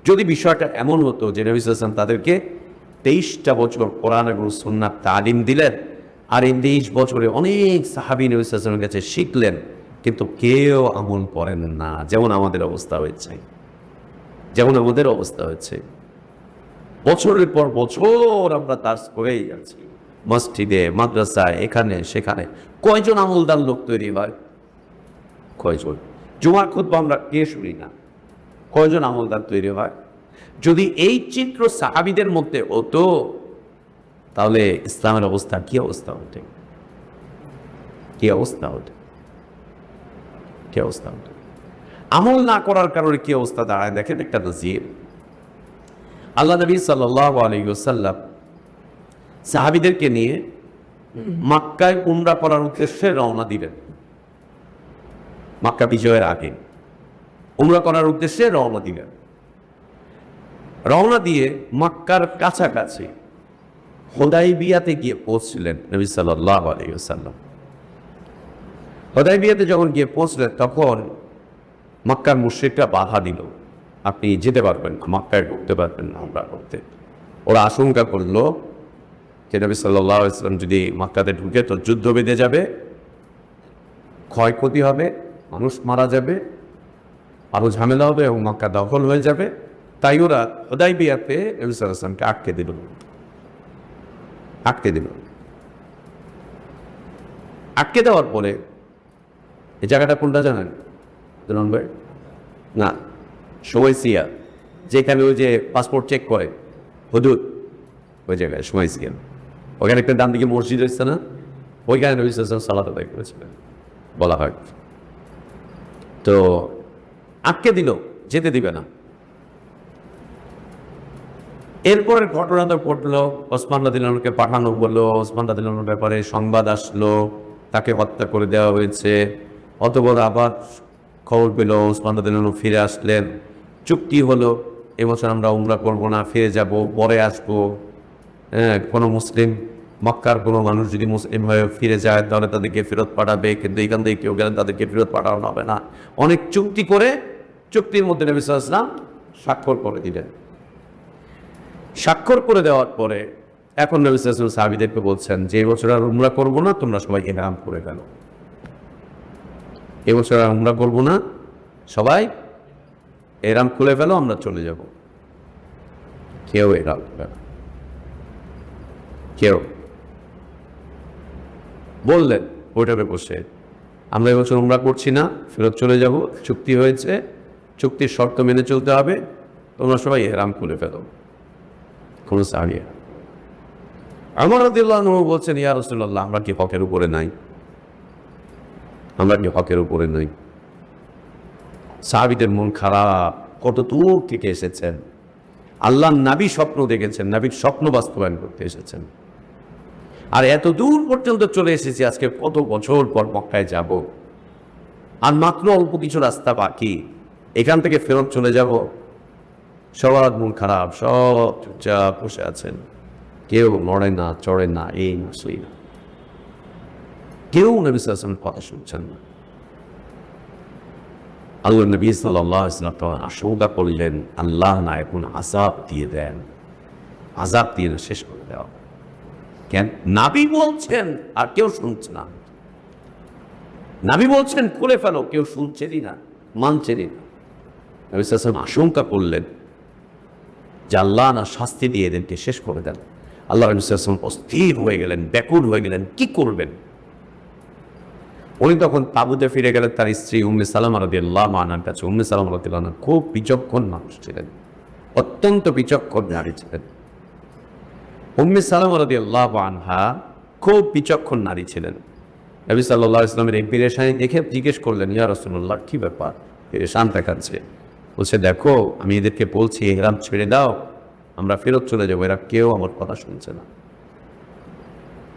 যদি বিষয়টা এমন হতো যে নবী সাল্লাল্লাহু আলাইহি ওয়াসাল্লাম তাদেরকে 23টা বছর কোরআন এবং সুন্নাত তালিম দিলেন, আর এই 23 বছরে অনেক সাহাবী নবী সাল্লাল্লাহু আলাইহি ওয়াসাল্লামের কাছে শিখলেন, কিন্তু কেউ আমল করেন না, যেমন আমাদের অবস্থা হয়েছে, যেমন আমাদের অবস্থা হয়েছে। বছরের পর বছর আমরা দাস করেই যাচ্ছি, মসজিদে, মাদ্রাসায়, এখানে সেখানে। কয়জন আমলদার লোক তৈরি হয়? কয়জন? জুমার খুতবা আমরা কে শুনি না, কয়জন আমলদার তৈরি হয়? যদি এই চিত্র সাহাবীদের মধ্যে হতো, তাহলে ইসলামের অবস্থা কি অবস্থা হতো? কি অবস্থা হতো? কি অবস্থা হতো? আমল না করার কারণে কি অবস্থা দাঁড়ায় দেখেন একটা নজির। আল্লাহ নবী সাল্লাল্লাহু আলাইহি ওয়াসাল্লাম সাহাবীদেরকে নিয়ে মক্কায় উমরা করার উদ্দেশ্যে রওনা দিলেন। মক্কা বিজয়ের আগে উমরা করার উদ্দেশ্যে রওনা দিলেন। রওনা দিয়ে মক্কার কাছাকাছি হুদাইবিয়াতে গিয়ে পৌঁছলেন নবী সাল্লাল্লাহু আলাইহি ওয়াসাল্লাম। হুদাইবিয়াতে যখন গিয়ে পৌঁছলেন, তখন মক্কার মুশরিকরা বাধা দিল, আপনি যেতে পারবেন না, মক্কায় ঢুকতে পারবেন না উমরা করতে। ওরা আশঙ্কা করলো যে নবী সাল্লাল্লাহু আলাইহি ওয়াসাল্লাম যদি মক্কাতে ঢুকে তো যুদ্ধ বেঁধে যাবে, ক্ষয়ক্ষতি হবে, মানুষ মারা যাবে, আরো ঝামেলা হবে এবং মক্কা দখল হয়ে যাবে। তাই ওরা হুদাইবিয়াতে নবী সাল্লাল্লাহু আলাইহি ওয়াসাল্লামকে আটকে দিল। আটকে দেওয়ার পরে এই জায়গাটা কোনটা জানেন ভাই? না, সুমাইসিয়া, যেখানে ওই যে পাসপোর্ট চেক করে হুদুদ, ওই জায়গায় সুমাইসিয়া। ওখানে একটা ডান দিকে মসজিদ হচ্ছে না, ওইখানে নবী সাল্লাল্লাহু আলাইহি ওয়াসাল্লাম সালাত আদায় করেছিলেন বলা হয়। তো আটকে দিল, যেতে দিবে না। এরপরের ঘটনা তো ঘটলো, ওসমান রাদিয়াল্লাহু আনহুকে পাঠানো হলো, ওসমান রাদিয়াল্লাহু আনহুর ব্যাপারে সংবাদ আসলো, তাকে হত্যা করে দেওয়া হয়েছে। অতঃপর আবার খবর পেল ওসমান রাদিয়াল্লাহু আনহু ফিরে আসলেন, চুক্তি হলো এবছর আমরা উমরা করবো না, ফিরে যাব, পরে আসবো। হ্যাঁ, কোনো মুসলিম, মক্কার কোনো মানুষ যদি মুসলিম হয়ে ফিরে যায় তাহলে তাদেরকে ফেরত পাঠাবে, কিন্তু এখান থেকে কেউ গেলে তাদেরকে ফেরত পাঠানো হবে না। অনেক চুক্তি করে চুক্তির মধ্যে নবী সাল্লাল্লাহু আলাইহি ওয়াসাল্লাম স্বাক্ষর করে দিলেন। স্বাক্ষর করে দেওয়ার পরে এখন নবী সাল্লাল্লাহু আলাইহি ওয়াসাল্লাম সাহাবীদেরকে বলছেন যে এবছর আর উমরা করবো না, তোমরা সবাই ইহরাম করে ফেলো। এবছর আর উমরা করবো না, সবাই ইহরাম খুলে ফেলো, আমরা চলে যাব। কেউ ইহরাম করে না, কেউ বললেন বৈঠকে বসে, আমরা এবছর উমরা করছি না, ফেরত চলে যাব, চুক্তি হয়েছে, চুক্তির শর্ত মেনে চলতে হবে, তোমরা সবাই ইহরাম খুলে ফেলো। কোনো সাহাবী ওমর রাদিয়াল্লাহু আনহু বলছেন, ইয়া রাসূলুল্লাহ, আমরা কি হকের উপরে নাই? আমরা কি হকের উপরে নাই? সাহাবীদের মন খারাপ, কত দূর থেকে এসেছেন, আল্লাহর নবী স্বপ্ন দেখেছেন, নবীর স্বপ্ন বাস্তবায়ন করতে এসেছেন, আর এত দূর পর্যন্ত চলে এসেছি, আজকে কত বছর পর মক্কায় যাব, আর মাত্র অল্প কিছু রাস্তা বাকি, এখান থেকে ফেরত চলে যাব। সবার মন খারাপ, সব চুপচাপ বসে আছেন, কেউ নড়ে না, চড়ে না, এই না সেই না, কেউ নবী সাল্লাল্লাহু আলাইহি ওয়াসাল্লামের কথা শুনছেন না। আল্লাহ নবী সাল্লাল্লাহু আলাইহি ওয়াসাল্লাম আশঙ্কা করলেন, আল্লাহ না এখন আযাব দিয়ে দেন, আযাব দিয়ে শেষ করে দেওয়া। কেন? নবী বলছেন আর কেউ শুনছে না, নবী বলছেন খুলে ফেলো, কেউ শুনছেনই না, মানছেনই না। নবী সাল্লাল্লাহু আলাইহি ওয়াসাল্লাম আশঙ্কা করলেন যে আল্লাহ না শাস্তি দিয়ে এদেরকে শেষ করে দেন। আল্লাহ নবী সাল্লাল্লাহু আলাইহি ওয়াসাল্লাম অস্থির হয়ে গেলেন, ব্যাকুল হয়ে গেলেন, কি করবেন। উনি তখন তাঁবুতে ফিরে গেলেন তার স্ত্রী উম্মে সালামা রাদিয়াল্লাহু আনহার কাছে। উম্মে সালামা রাদিয়াল্লাহু আনহা খুব বিচক্ষণ মানুষ ছিলেন, অত্যন্ত বিচক্ষণ নারী ছিলেন। উম্মে সালামা রাদিয়াল্লাহু আনহা খুব বিচক্ষণ নারী ছিলেন। নবী সাল্লাল্লাহু আলাইহি ওয়াসাল্লামের এই পেরেশানি দেখে জিজ্ঞেস করলেন, ইয়া রাসূলুল্লাহ, কি ব্যাপার, পেরেশান দেখাচ্ছে। বলছে, দেখো আমি এদেরকে বলছি ইহরাম ছেড়ে দাও, আমরা ফেরত চলে যাবো, এরা কেউ আমার কথা শুনছে না,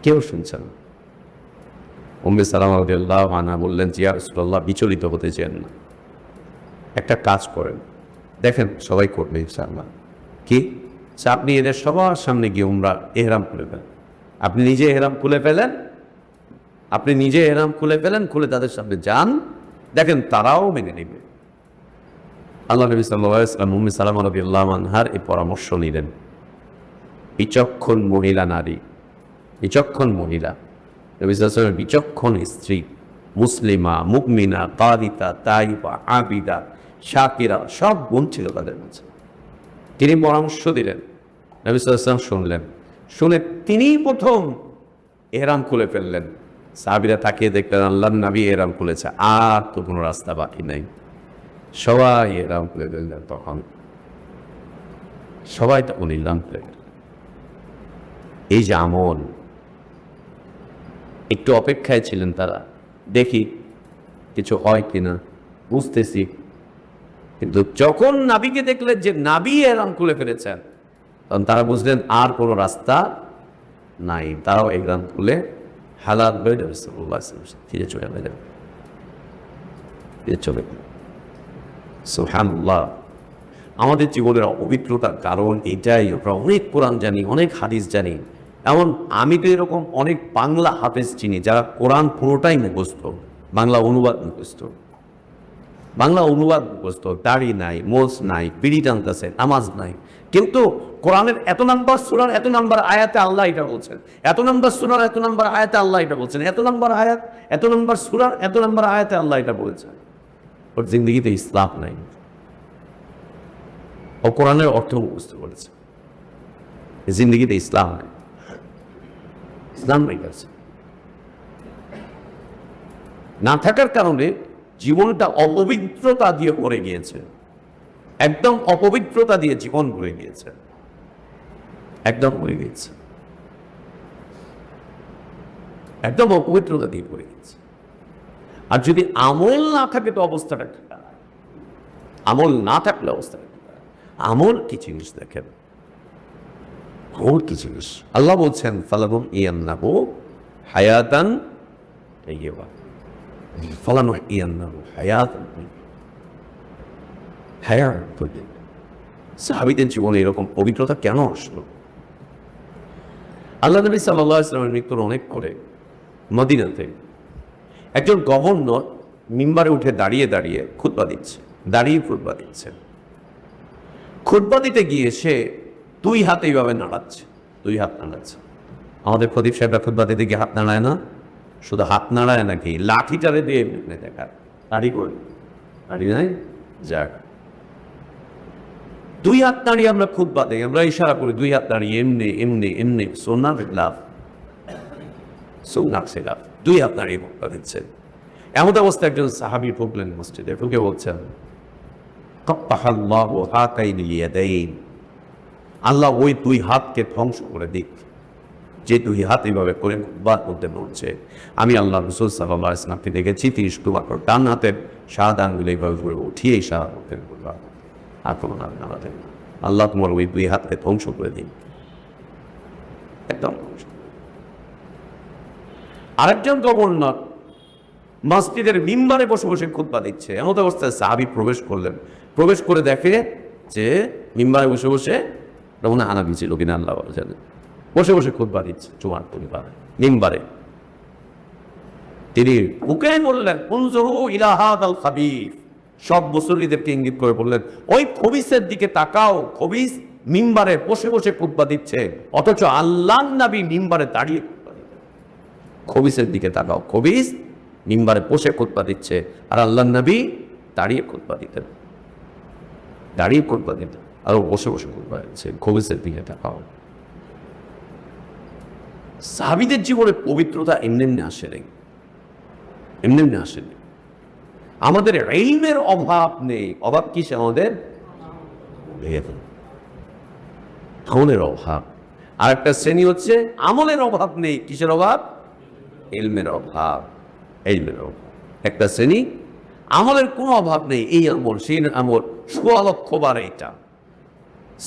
কেউ শুনছে না। উম্মে সালামা রাদিয়াল্লাহু আনহা বললেন, ইয়া রাসূলুল্লাহ, বিচলিত হতে চান না, একটা কাজ করেন, দেখেন সবাই করবে ইনশাআল্লাহ। কি? আপনি এদের সবার সামনে গিয়ে ইহরাম খুলে ফেলেন, আপনি নিজে ইহরাম খুলে ফেলেন, আপনি নিজে ইহরাম খুলে ফেলেন, খুলে তাদের সামনে যান, দেখেন তারাও মেনে নেবে। আল্লাহ নবী সাল্লাল্লাহু আলাইহি ওয়াসাল্লাম উম্মে সালামা রাদিয়াল্লাহু আনহার এই পরামর্শ নিলেন। বিচক্ষণ মহিলা নারী, বিচক্ষণ মহিলা, নবী সাল্লাল্লাহু আলাইহি ওয়াসাল্লামের বিচক্ষণ স্ত্রী, মুসলিমা, মুমিনা, কানিতা, তাইবা, আবিদা, শাকিরা, সব গুণ ছিল তাদের মাঝে। তিনি পরামর্শ দিলেন, নবী সাল্লাল্লাহু আলাইহি ওয়াসাল্লাম শুনলেন, শুনে তিনিই প্রথম ইহরাম খুলে ফেললেন। সাহাবীরা তাকিয়ে দেখলেন আল্লাহর নবী ইহরাম খুলেছে, আর তো কোনো রাস্তা বাকি নেই, সবাই ইহরাম খুলে ফেললেন। তখন সবাই তখন ইহরাম খুলে ফেললেন। এই যে আমল, একটু অপেক্ষায় ছিলেন তারা, দেখি কিছু হয় কিনা, বুঝতেছি। কিন্তু যখন নাবিকে দেখলেন যে নাবি ইহরাম খুলে ফেলেছেন, তখন তারা বুঝলেন আর কোনো রাস্তা নাই, তারাও ইহরাম খুলে হালাল হয়ে যাবে, রাসূলুল্লাহ সাল্লাল্লাহু আলাইহি ওয়াসাল্লাম ফিরে চলে গেলেন, ফিরে চলে গেলেন। সুবহানাল্লাহ। আমাদের জীবনের অপবিত্রতার কারণ এটাই, আমরা অনেক কোরআন জানি, অনেক হাদিস জানি, এমন আমি তো এরকম অনেক বাংলা হাফেজ চিনি যারা কোরআন পুরোটাই মুখস্থ, বাংলা অনুবাদ মুখস্থ, বাংলা অনুবাদ মুখস্থ, দাড়ি নাই, মোজ নাই, বিড়ি টানতেছে, নামাজ নাই, কিন্তু কোরআনের এত নাম্বার সূরার এত নাম্বার আয়াতে আল্লাহ এটা বলছেন, এত নাম্বার সূরার এত নাম্বার আয়াতে আল্লাহ এটা বলছেন, এত নাম্বার আয়াত, এত নাম্বার সূরার এত নাম্বার আয়াতে আল্লাহ এটা বলছেন। ওর জিন্দগিতে ইসলাম নাই, ও কোরআনের অর্থ মুখস্থ করেছে, জিন্দগিতে ইসলাম নাই, ইসলাম নাই কাছে না থাকার কারণে জীবনটা অপবিত্রতা দিয়ে ভরে গিয়েছে, একদম অপবিত্রতা দিয়ে জীবন ভরে গিয়েছে, একদম ভরে গিয়েছে, একদম অপবিত্রতা দিয়ে ভরে গিয়েছে। আর যদি আমল না থাকে তো অবস্থাটা কি? আমল না থাকলে অবস্থাটা কি? আমল কি জিনিস দেখেন, ঘোর কি জিনিস। আল্লাহ বলছেন ফালানুম ইয়ান্নাহু হায়াতান তাইয়্যিবা, ফালানুম ইয়ান্নাহু হায়াতান তাইয়্যিবা। সাহাবীদের জীবনে এরকম পবিত্রতা কেন আসলো? আল্লাহ নবী সাল্লাল্লাহু আলাইহি ওয়াসাল্লামের মৃত্যুর অনেক পরে মদিনাতে একজন গভর্নর মিম্বারে উঠে দাঁড়িয়ে দাঁড়িয়ে খুতবা দিচ্ছে, দাঁড়িয়ে খুতবা দিচ্ছে। খুতবা দিতে গিয়ে সে দুই হাত এইভাবে নাড়াচ্ছে, দুই হাত নাড়াচ্ছে। আমাদের প্রদীপ সাহেবরা খুতবা দিতে গিয়ে হাত নাড়ায় না, শুধু হাত নাড়ায় নাকি লাঠিটারে দিয়ে দেখায়, দাঁড়ি করে দাঁড়িয়ে নাই যাক। দুই হাত দাঁড়িয়ে আমরা খুতবা দিই, আমরা ইশারা করি দুই হাত দাঁড়িয়ে এমনি এমনি এমনি, সোনার লাভ সোনার সে লাভ, দুই হাত দাঁড়িয়ে খুতবা দিচ্ছে। এমন অবস্থায় একজন সাহাবী ঢুকলেন মসজিদে, ঢুকে বলছেন কাপ্পাহাল্লাহু হাতাইনি ইয়াদাইন, আল্লাহ ওই দুই হাতকে ধ্বংস করে দিক যে দুই হাত এইভাবে করে খুতবা করতে বলছে। আমি আল্লাহ রাসূল সাল্লাল্লাহু আলাইহি ওয়াসাল্লামকে দেখেছি তিনি শুধুমাত্র ডান হাতের শাহাদ আঙ্গুল এইভাবে করে উঠিয়ে ইশারা করতেন, আর কোনো নাম নামাতেন না। আল্লাহ তোমার ওই দুই হাতকে ধ্বংস করে দিন, একদম ধ্বংস। আরেকজন গভর্নর মসজিদের মিম্বারে বসে বসে খুতবা দিচ্ছে। এমন অবস্থায় সাহাবী প্রবেশ করলেন, প্রবেশ করে দেখে যে মিম্বারে বসে বসে রমনা হানাবি ছিল কিনা আল্লাহ জানেন, বসে বসে খুতবা দিচ্ছে জুমার পরিবারে মিম্বারে। তিনি বুকে বললেন উনজুরু ইলা হাদাল খাবিস, সব মুসল্লিদেরকে ইঙ্গিত করে বললেন ওই খবিসের দিকে তাকাও, খবিস মিম্বারে বসে বসে খুতবা দিচ্ছে, অথচ আল্লাহর নবী মিম্বারে দাঁড়িয়ে খুতবা দিতেন। খবিসের দিকে তাকাও, খবিস মিম্বারে বসে খুতবা দিচ্ছে আর আল্লাহর নবী দাঁড়িয়ে খুতবা দিতেন, দাঁড়িয়ে খুতবা দিতেন আর বসে বসে খুতবা দিচ্ছে। খবিসের দিকে তাকাও। সাহাবীদের জীবনে পবিত্রতা এমনি এমনি আসে নেই, এমনি এমনি আসেনি। আমাদের ইলমের অভাব নেই, অভাব কিসে? আমাদের আমলের অভাব। আর একটা শ্রেণী হচ্ছে আমলের অভাব নেই, কিসের অভাব? ইলমের অভাব, ইলমের অভাব। একটা শ্রেণী আমলের কোনো অভাব নেই, এই আমল সেই আমল, ১৬ লক্ষ বার এইটা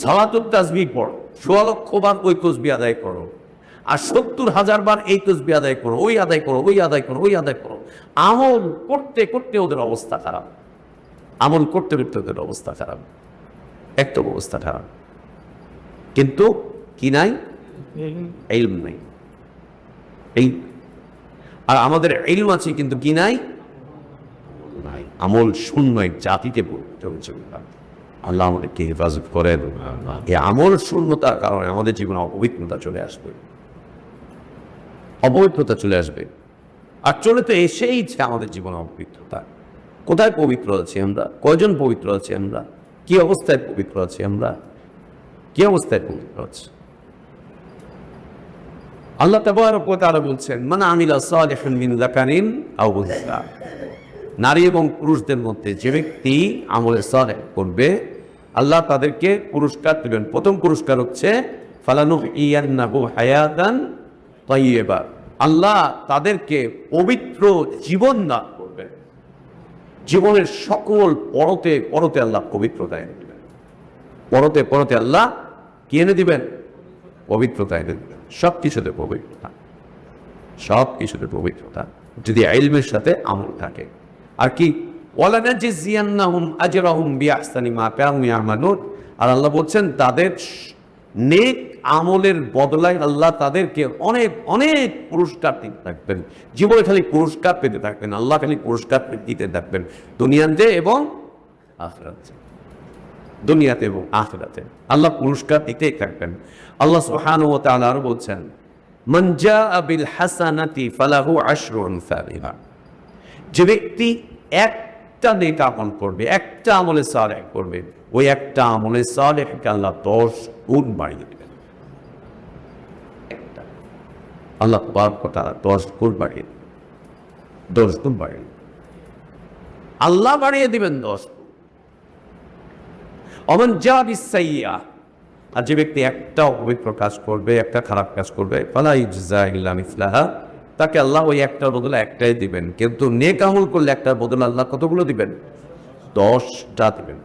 সালাতুত তাসবিহ পড়ো, ১৬ লক্ষ বার ওই তাসবিহ আদায় করো, আর ৭০,০০০ বার এই তাসবিহ আদায় করো, ওই আদায় করো, ওই আদায় করো, ওই আদায় করো। আমল করতে করতে ওদের অবস্থা খারাপ, আমল করতে করতে ওদের অবস্থা খারাপ, একদম অবস্থা খারাপ। কিন্তু কি নাই? ইলম নাই। এই আর আমাদের ইলম আছে কিন্তু কি নাই? নাই। আমল শূন্য এক জাতিতে চলছে। আল্লাহ আমাদেরকে হেফাজত করেন। এই আমল শূন্যতার কারণে আমাদের জীবনে অপবিত্রতা চলে আসবে, অপবিত্রতা চলে আসবে। আর চলে তো এসেইছে আমাদের জীবনে অপবিত্রতা। কোথায় পবিত্র আছি আমরা? কয়জন পবিত্র আছি আমরা? কি অবস্থায় পবিত্র আছি আমরা? কি অবস্থায় পবিত্র আছি? আল্লাহ তাবারক ওয়া তাআলা বলছেন মান আমিলা সালিহান মিন যাকারিন আও উনসা, নারী এবং পুরুষদের মধ্যে যে ব্যক্তি আমলে সালেহ করবে আল্লাহ তাদেরকে পুরস্কার দেবেন। প্রথম পুরস্কার হচ্ছে ফালানুহইয়ান্নাহু হায়াতান তাইয়্যিবা, আল্লাহ তাদেরকে পবিত্র জীবন দান করবেন। জীবনের সকল পরতে পরতে আল্লাহ পবিত্রতা এনে দিবেন, পরতে পরতে আল্লাহ কি এনে দিবেন? পবিত্রতা এনে দিবেন। সব কিছুতে পবিত্রতা, সব কিছুতে পবিত্রতা, যদি ইলমের সাথে আমল থাকে। আর কি ওয়ালানাজিজিয়ান্নাহুম আজরাহুম বিআহসানি মা কানু ইয়ামালুন, আর আল্লাহ বলছেন তাদের নেক আমলের বদলায় আল্লাহ তাদেরকে অনেক অনেক পুরস্কার দিতে থাকবেন। জীবনে খালি পুরস্কার পেতে থাকবেন, আল্লাহ খালি পুরস্কার দিতে থাকবেন দুনিয়াতে এবং আখিরাতে, দুনিয়াতে এবং আখিরাতে আল্লাহ পুরস্কার দিতেই থাকবেন। আল্লাহ সুবহানাহু ওয়া তাআলা আরো বলছেন মান জাআ বিল হাসানাতি ফালাহু আশরু আমসালিহা, যে ব্যক্তি একটা নেক আমল করবে, একটা আমলে সালেহ করবে, ওই একটা আমলে সালেহকে আল্লাহ 10 গুণ বাড়িয়ে দেবেন। আল্লাহ তাবারক ওয়া তাআলা 10 গুণ বাড়িয়ে, 10 গুণ বাড়িয়ে আল্লাহ বাড়িয়ে দিবেন 10 গুণ। ওমান জাআ বিস-সাইয়্যা, আর যে ব্যক্তি একটা অপবিত্র কাজ করবে, একটা খারাপ কাজ করবে, ফালা ইউজজা ইল্লা মিসলাহা, তাকে আল্লাহ ওই একটার বদলে একটাই দিবেন। কিন্তু নেক আমল করলে একটার বদলে আল্লাহ কতগুলো দিবেন? 10টা দিবেন,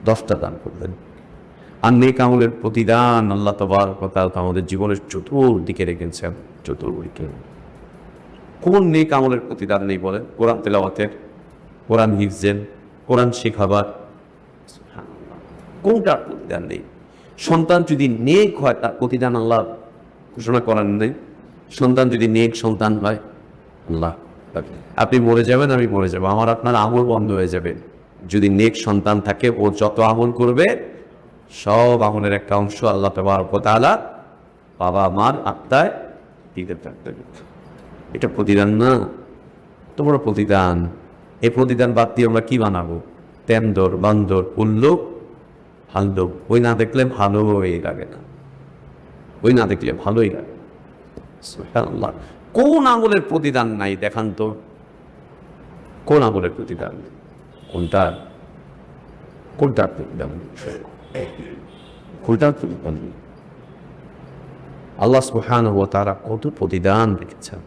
10টা দান করবেন। আর নেক আমলের প্রতিদান আল্লাহ তাবারক ওয়া তাআলা আমাদের জীবনের চতুর্দিকে রেখেছেন, চতুর্দিকে। কোন নেক আমলের প্রতিদান নেই বলেন? কোরআন তেলাওয়াতের, কোরআন হিফজের, কোরআন শেখাবার, কোনটার প্রতিদান নেই? সন্তান যদি নেক হয় তার প্রতিদান আল্লাহ ঘোষণা করার নেই। সন্তান যদি নেক সন্তান হয়, আল্লাহ, আপনি মরে যাবেন, আমি মরে যাবো, আমার আপনার আমল বন্ধ হয়ে যাবে। যদি নেক সন্তান থাকে, ও যত আমল করবে সব আমলের একটা অংশ আল্লাহ তাবারক ওয়া তাআলা বাবা মার আত্মায় দিতে থাকবে। এটা প্রতিদান না? তোমার প্রতিদান। এই প্রতিদান বাদ দিয়ে আমরা কি বানাবো? তেন্দর, বান্দর, উল্লুক, হালদুক। ওই না দেখলে ভালোই লাগে না, ওই না দেখলে ভালোই লাগে। সুবহানাল্লাহ। কোন আমলের প্রতিদান নাই দেখান তো? কোন আমলের প্রতিদান? কোনটা? কোনটার প্রতিদান? কোনটার প্রতিদান? আল্লাহ সুবহানাহু ওয়া তাআলা কত প্রতিদান রেখেছেন,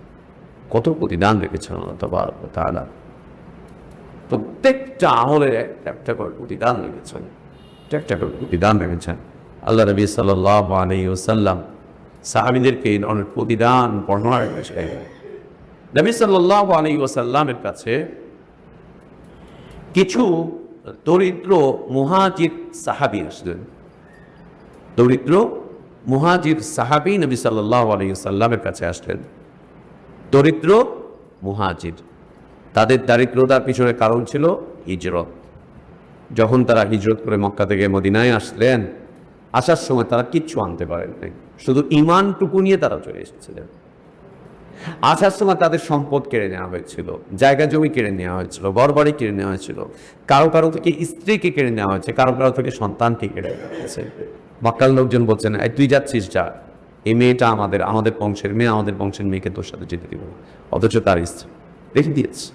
কত প্রতিদান রেখেছেন আল্লাহ তাবারক ওয়া তাআলা। প্রত্যেকটা আমলের একটা করে প্রতিদান রেখেছেন, একটা করে প্রতিদান রেখেছেন। আল্লাহ নবী সাল্লাল্লাহু আলাইহি ওয়াসাল্লাম সাহাবীদেরকে এই ধরনের প্রতিদান বর্ণনা করেছেন। নবী সাল্লাল্লাহু আলাইহি ওয়াসাল্লামের কাছে কিছু দরিদ্র মুহাজির সাহাবী আসলেন। দরিদ্র মুহাজির সাহাবী নবী সাল্লাল্লাহু আলাইহি ওয়াসাল্লামের কাছে আসলেন। দরিদ্র মুহাজির, তাদের দারিদ্রতার পিছনে কারণ ছিল হিজরত। যখন তারা হিজরত করে মক্কা থেকে মদিনায় আসলেন, আসার সময় তারা কিচ্ছু আনতে পারেন নাই, শুধু ঈমানটুকু নিয়ে তারা চলে এসেছিলেন। আসার সময় তাদের সম্পদ কেড়ে নেওয়া হয়েছিল, জায়গা জমি কেড়ে নেওয়া হয়েছিল, ঘরবাড়ি কেড়ে নেওয়া হয়েছিল, কারো কারো থেকে স্ত্রীকে কেড়ে নেওয়া হয়েছে, কারো কারো থেকে সন্তানকে কেড়ে নেওয়া হয়েছে। মক্কার লোকজন বলছেন, এই তুই যাচ্ছিস যা, এই মেয়েটা আমাদের, আমাদের বংশের মেয়ে, আমাদের বংশের মেয়েকে তোর সাথে যেতে দিব। অথচ তার স্ত্রী রেখে দিয়েছে,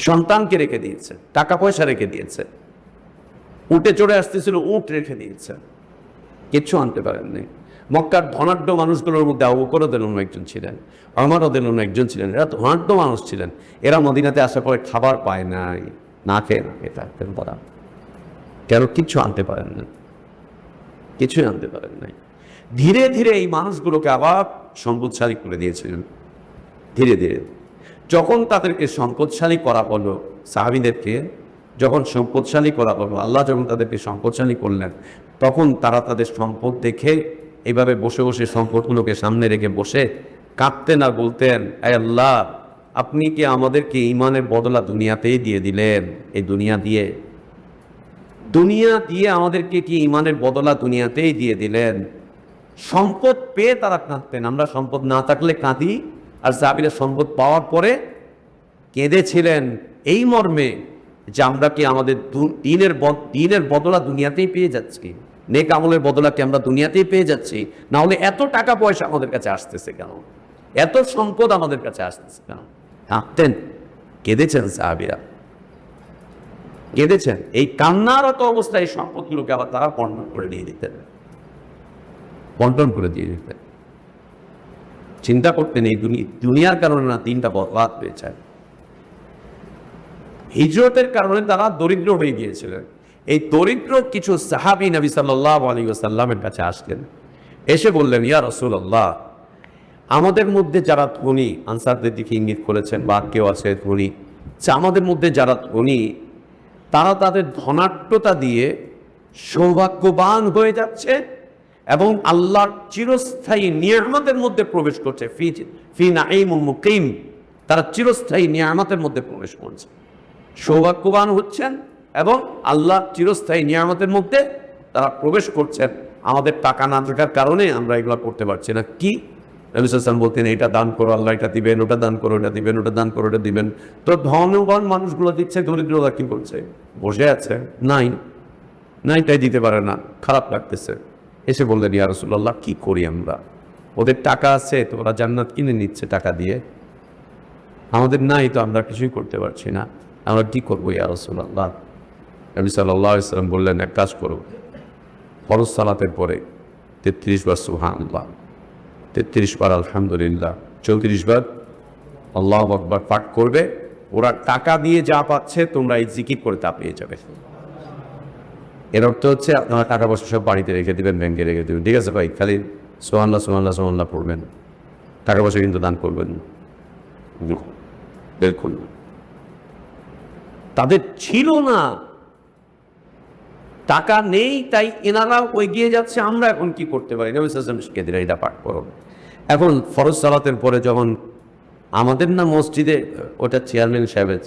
সন্তানকে রেখে দিয়েছে, টাকা পয়সা রেখে দিয়েছে, উঠে চড়ে আসতেছিল, উঠ রেখে দিয়েছে, কিচ্ছু আনতে পারেননি। মক্কার ধনাঢ্য মানুষগুলোর মধ্যে আবু বকর রাদিয়াল্লাহু আনহু একজন ছিলেন, ওমর রাদিয়াল্লাহু আনহু একজন ছিলেন। এরা ধনাঢ্য মানুষ ছিলেন। এরা মদিনাতে আসার পরে খাবার পায় নাই, না খেয়ে থাকতেন তারা। কেন? কিচ্ছু আনতে পারেন না, কিছুই আনতে পারেন নাই। ধীরে ধীরে এই মানুষগুলোকে আবার সম্পদশালী করে দিয়েছিলেন। ধীরে ধীরে যখন তাদেরকে সম্পদশালী করা হলো, সাহাবীদেরকে যখন সম্পদশালী করা হলো, আল্লাহ যখন তাদেরকে সম্পদশালী করলেন, তখন তারা তাদের সম্পদ দেখে এইভাবে বসে বসে সম্পদগুলোকে সামনে রেখে বসে কাঁদতেন আর বলতেন, আয় আল্লাহ, আপনি কি আমাদেরকে ঈমানের বদলা দুনিয়াতেই দিয়ে দিলেন? এই দুনিয়া দিয়ে আমাদেরকে কি ঈমানের বদলা দুনিয়াতেই দিয়ে দিলেন? সম্পদ পেয়ে তারা কাঁদতেন, আমরা সম্পদ না থাকলে কাঁদি। আর সাহাবীরা সম্পদ পাওয়ার পরে কেঁদেছিলেন এই মর্মে যে আমরা কি আমাদের দিনের বদলা দুনিয়াতেই পেয়ে যাচ্ছি, নেক আমলের বদলা কি আমরা দুনিয়াতেই পেয়ে যাচ্ছি? না হলে এত টাকা পয়সা আমাদের কাছে আসতেছে কেন? এত সম্পদ আমাদের কাছে আসতেছে কেন? কাঁদতেন, কেঁদেছেন সাহাবীরা, কেঁদেছেন। এই কান্নারত অবস্থায় এই সম্পদগুলোকে আবার তারা বন্টন করে দিয়ে দিতেন, বন্টন করে দিয়ে দিতেন। চিন্তা করতেন এই দুনিয়ার কারণে না দিনটা বরবাদ হয়ে যায়। হিজরতের কারণে তারা দরিদ্র হয়ে গিয়েছিলেন। এই দরিদ্র কিছু সাহাবী নবী সাল্লাল্লাহু আলাইহি ওয়াসাল্লামের কাছে আসলেন, এসে বললেন, ইয়া রাসূলুল্লাহ, আমাদের মধ্যে যারা ধনী, আনসারদের দিকে ইঙ্গিত করেছেন, বা কেউ আছে ধনী, আমাদের মধ্যে যারা ধনী তারা তাদের ধনাঢ্যতা দিয়ে সৌভাগ্যবান হয়ে যাচ্ছে এবং আল্লাহর চিরস্থায়ী নিয়ামতের মধ্যে প্রবেশ করছে। ফি নাঈমুল মুকিম, তারা চিরস্থায়ী নিয়ামতের মধ্যে প্রবেশ করছে, সৌভাগ্যবান হচ্ছেন এবং আল্লাহ চিরস্থায়ী নিয়ামতের মধ্যে তারা প্রবেশ করছেন। আমাদের টাকা না থাকার কারণে আমরা এগুলো করতে পারছি না। কি? নবী সাল্লাল্লাহু আলাইহি ওয়াসাল্লাম বলতেন, এটা দান করো, আল্লাহ এটা দিবেন, ওটা দান করো, এটা দিবেন, ওটা দান করো, এটা দিবেন। তো ধনবান মানুষগুলো দিচ্ছে, দরিদ্ররা কি করছে? বসে আছে, নাই তাই দিতে পারে না, খারাপ লাগতেছে। এসে বললেন, ইয়া রাসূলুল্লাহ, কি করি আমরা? ওদের টাকা আছে তো ওরা জান্নাত কিনে নিচ্ছে টাকা দিয়ে, আমাদের নাই তো আমরা কিছুই করতে পারছি না, আমরা কি করবো ইয়া রাসূলুল্লাহ? নবী সাল্লাল্লাহু আলাইহি ওয়াসাল্লাম বললেন, এক কাজ করো, ফরজ সালাতের পরে 33 বার সুবহানাল্লাহ, 33 বার আলহামদুলিল্লাহ, 34 বার আল্লাহু আকবার পাঠ করবে। ওরা টাকা দিয়ে যা পাচ্ছে তোমরা এই জিকির করে তা পেয়ে যাবে। এর অর্থ হচ্ছে আপনারা টাকা পয়সা সব বাড়িতে রেখে দেবেন, ব্যাংকে রেখে দেবেন, ঠিক আছে ভাই? খালি সুবহানাল্লাহ সুবহানাল্লাহ সুবহানাল্লাহ পড়বেন, টাকা পয়সা কিন্তু দান করবেন না। বিলকুল না। তাদের ছিল না, টাকা নেই, তাই এনারা এগিয়ে যাচ্ছে। আমরা এখন কি করতে পারি? নবী সাল্লাল্লাহু আলাইহি ওয়াসাল্লাম শিখিয়ে দিলেন এটা পাঠ করো। এখন ফরজ সালাতের পরে যখন আমাদের না মসজিদে, ওটা চেয়ারম্যান সাহেবের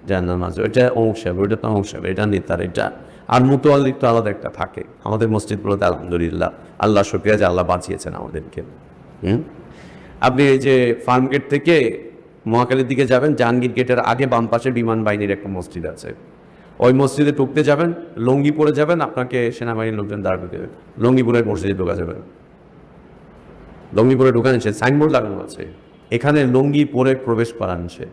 যার নামাজ, ওইটা অমুক সাহেব, ওইটা তো অমুক সাহেব, এটা নেতার, এটা আর মুতোয়াল্লি তো আলাদা একটা থাকে। আমাদের মসজিদগুলোতে আলহামদুলিল্লাহ আল্লাহ শুকরিয়া যে আল্লাহ বাঁচিয়েছেন আমাদেরকে। আপনি এই যে ফার্ম গেট থেকে মহাখালীর দিকে যাবেন, জাহাঙ্গীর গেটের আগে বাম পাশে বিমান বাহিনীর একটা মসজিদ আছে। ওই মসজিদে ঢুকতে যাবেন, লুঙ্গি পরে যাবেন, আপনাকে সেনাবাহিনীর লোকজন দাঁড় দেবে, লুঙ্গিপুরের মসজিদে ঢোকা যাবে। লুঙ্গিপুরে ঢোকা নিষেধ, সাইনবোর্ড লাগানো আছে, এখানে লুঙ্গি পরে প্রবেশ করা নিষেধ।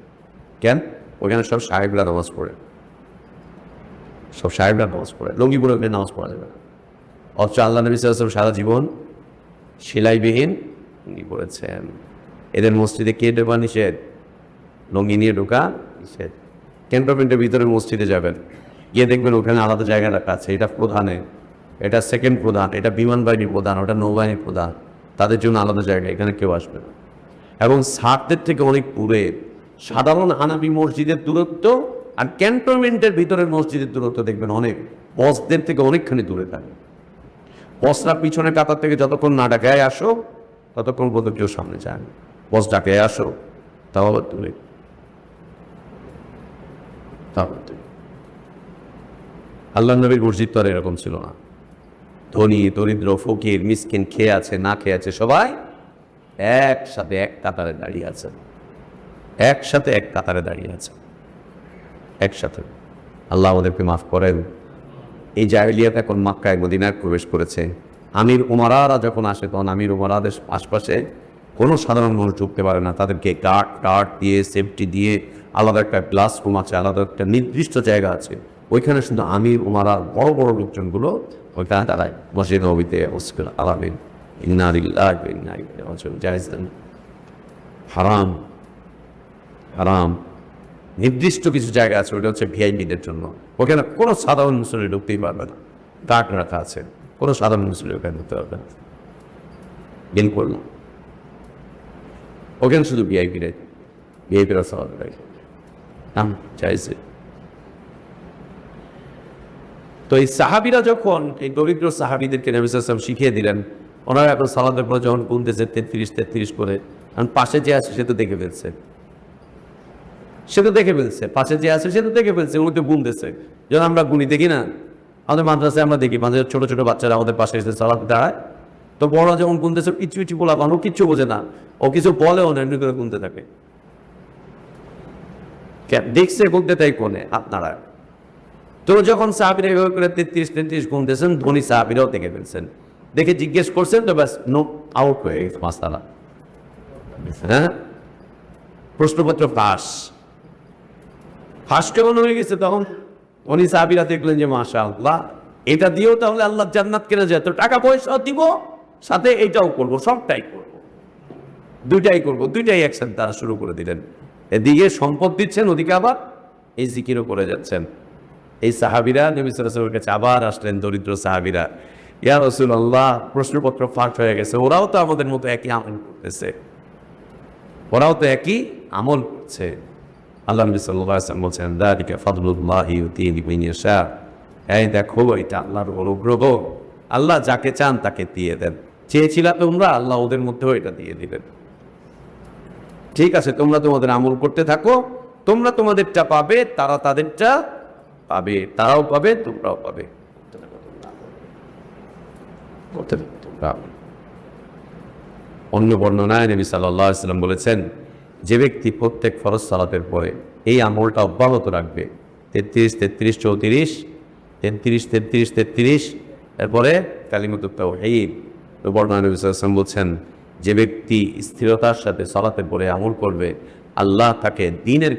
কেন? ওইখানে সব সাহেবরা নামাজ পড়ে, সব সাহেবরা নামাজ পড়ে, লুঙ্গি পরে নামাজ পড়া যাবে না। অথচ আল্লাহ নবী সাল্লাল্লাহু আলাইহি ওয়াসাল্লাম সারা জীবন সেলাইবিহীন লুঙ্গি পরেছেন। এদের মসজিদে কে ঢোকা নিষেধ? লুঙ্গি নিয়ে ঢোকা নিষেধ। ক্যান্টনমেন্টের ভিতরে মসজিদে যাবেন, গিয়ে দেখবেন ওখানে আলাদা জায়গা রাখা আছে, এটা প্রধানে, এটা সেকেন্ড প্রধান, এটা বিমান বাহিনীর প্রধান, ওটা নৌবাহিনীর প্রধান, তাদের জন্য আলাদা জায়গা, এখানে কেউ আসবে না। এবং সারদের থেকে অনেক দূরে সাধারণ হানাফি মসজিদের দূরত্ব আর ক্যান্টনমেন্টের ভিতরের মসজিদের দূরত্ব দেখবেন অনেক বসদের থেকে অনেকখানি দূরে থাকে। বসরা পিছনে কাতার থেকে যতক্ষণ না ডাকায় আসো ততক্ষণ পর্যন্ত কেউ সামনে যায় না। বস ডাকায় আসো তাও আবার দূরে, আল্লাহ নবীর মসজিদ তো আর এরকম ছিল না। ধনী দরিদ্র ফকির মিসকিন, খেয়ে আছে না খেয়ে আছে, সবাই একসাথে এক কাতারে দাঁড়িয়ে আছে, একসাথে এক কাতারে দাঁড়িয়ে আছে, একসাথে। আল্লাহ আমাদেরকে মাফ করেন। এই জাহেলিয়াত এখন মক্কায় মদিনায় প্রবেশ করেছে। আমির উমারারা যখন আসে তখন আমির উমারাদের আশপাশে কোনো সাধারণ মানুষ ঢুকতে পারে না, তাদেরকে গার্ড দিয়ে সেফটি দিয়ে আলাদা একটা ক্লাস রুম আছে, আলাদা একটা নির্দিষ্ট জায়গা আছে, ওইখানে শুধু আমির উমারা বড় বড় লোকজনগুলো ওইখানে দাঁড়ায়। মসজিদ নবীতে আলামিন হারাম হারাম নির্দিষ্ট কিছু জায়গা আছে, ওটা হচ্ছে ভিআইপিদের জন্য। ওখানে কোনো সাধারণ মুসলিম ঢুকতেই পারবে না, গার্ড রাখা আছে, কোনো সাধারণ মুসলিম ওখানে ঢুকতে পারবে না, বিলকুল না। ওখানে শুধু ভিআইপিরা সালাত চাইছে। তো এই সাহাবিরা যখন এই দরিদ্র সাহাবিদেরকে নবী সাল্লাল্লাহু আলাইহি ওয়াসাল্লাম শিখিয়ে দিলেন, ওনারা এখন সালাতের পর যখন গুনতেছে 33 করে, কারণ পাশে যে আছে সে তো দেখে ফেলছে, পাশে যে আছে সে তো দেখে ফেলছে, উনি তো গুনতেছে। যখন আমরা গুনি দেখি না, আমাদের মাদ্রাসায় আমরা দেখি মাঝে ছোট ছোট বাচ্চারা আমাদের পাশে এসে সালাতে দাঁড়ায়, তো বড়রা যখন গুনতেছে ইচু বলা, ও কিচ্ছু বোঝে না, ও কিছু বলেও না, এমনি করে গুনতে থাকে। দেখছে গুনতে, তাই কোনে আপনারা। তো যখন সাহাবীরা এভাবে করে 33 গুনতেছেন, ধনী সাহাবীরাও দেখে ফেলছেন, দেখে জিজ্ঞেস করছেন, তো ব্যাস নো আউট হয়ে গেছে মাসালা। হ্যাঁ, প্রশ্নপত্র ফাঁস কেমন হয়ে গেছে? তখন উনি সাহাবীরা দেখলেন যে মাশাআল্লাহ, এটা দিয়েও তাহলে আল্লাহ জান্নাত কেনা যায়, তো টাকা পয়সা দিব, সাথে এইটাও করবো, সবটাই করবো, দুইটাই একসাথে তারা শুরু করে দিলেন। এদিকে সম্পদ দিচ্ছেন, ওদিকে আবার এই জিকিরও করে যাচ্ছেন। এই সাহাবীরা নবী সাল্লাল্লাহু আলাইহি ওয়াসাল্লামের কাছে আবার আসলেন, দরিদ্র সাহাবীরা, ইয়া রাসূলুল্লাহ, প্রশ্নপত্র ফাঁস হয়ে গেছে, ওরাও তো আমাদের মতো একই আমল করতেছে, আল্লাহ নবী সাল্লাল্লাহু আলাইহি ওয়াসাল্লাম বলছেন, যালিকা ফাদলুল্লাহি ইউতিহি মান ইয়াশা, এই দেখো এটা আল্লাহর অনুগ্রহ, আল্লাহ যাকে চান তাকে দিয়ে দেন। চেয়েছিলা তোমরা, আল্লাহ ওদের মধ্যেও এটা দিয়ে দিবেন। ঠিক আছে, তোমরা তোমাদের আমল করতে থাকো, তোমরা তোমাদেরটা পাবে, তারা তাদেরটা পাবে, তারাও পাবে, তোমরাও পাবে। অন্য বর্ণনায় নবী সাল্লাল্লাহু আলাইহি ওয়াসাল্লাম বলেছেন, যে ব্যক্তি প্রত্যেক ফরজ সালাতের পরে এই আমলটা অব্যাহত রাখবে, 33 এরপরে কালিমাতুত তাওহীদ, বর্ণনায় নবী সাল্লাল্লাহু আলাইহি ওয়াসাল্লাম বলছেন, যে ব্যক্তি স্থিরতার সাথে সালাতের পরে আমল করবে, আল্লাহ তাকে দিনের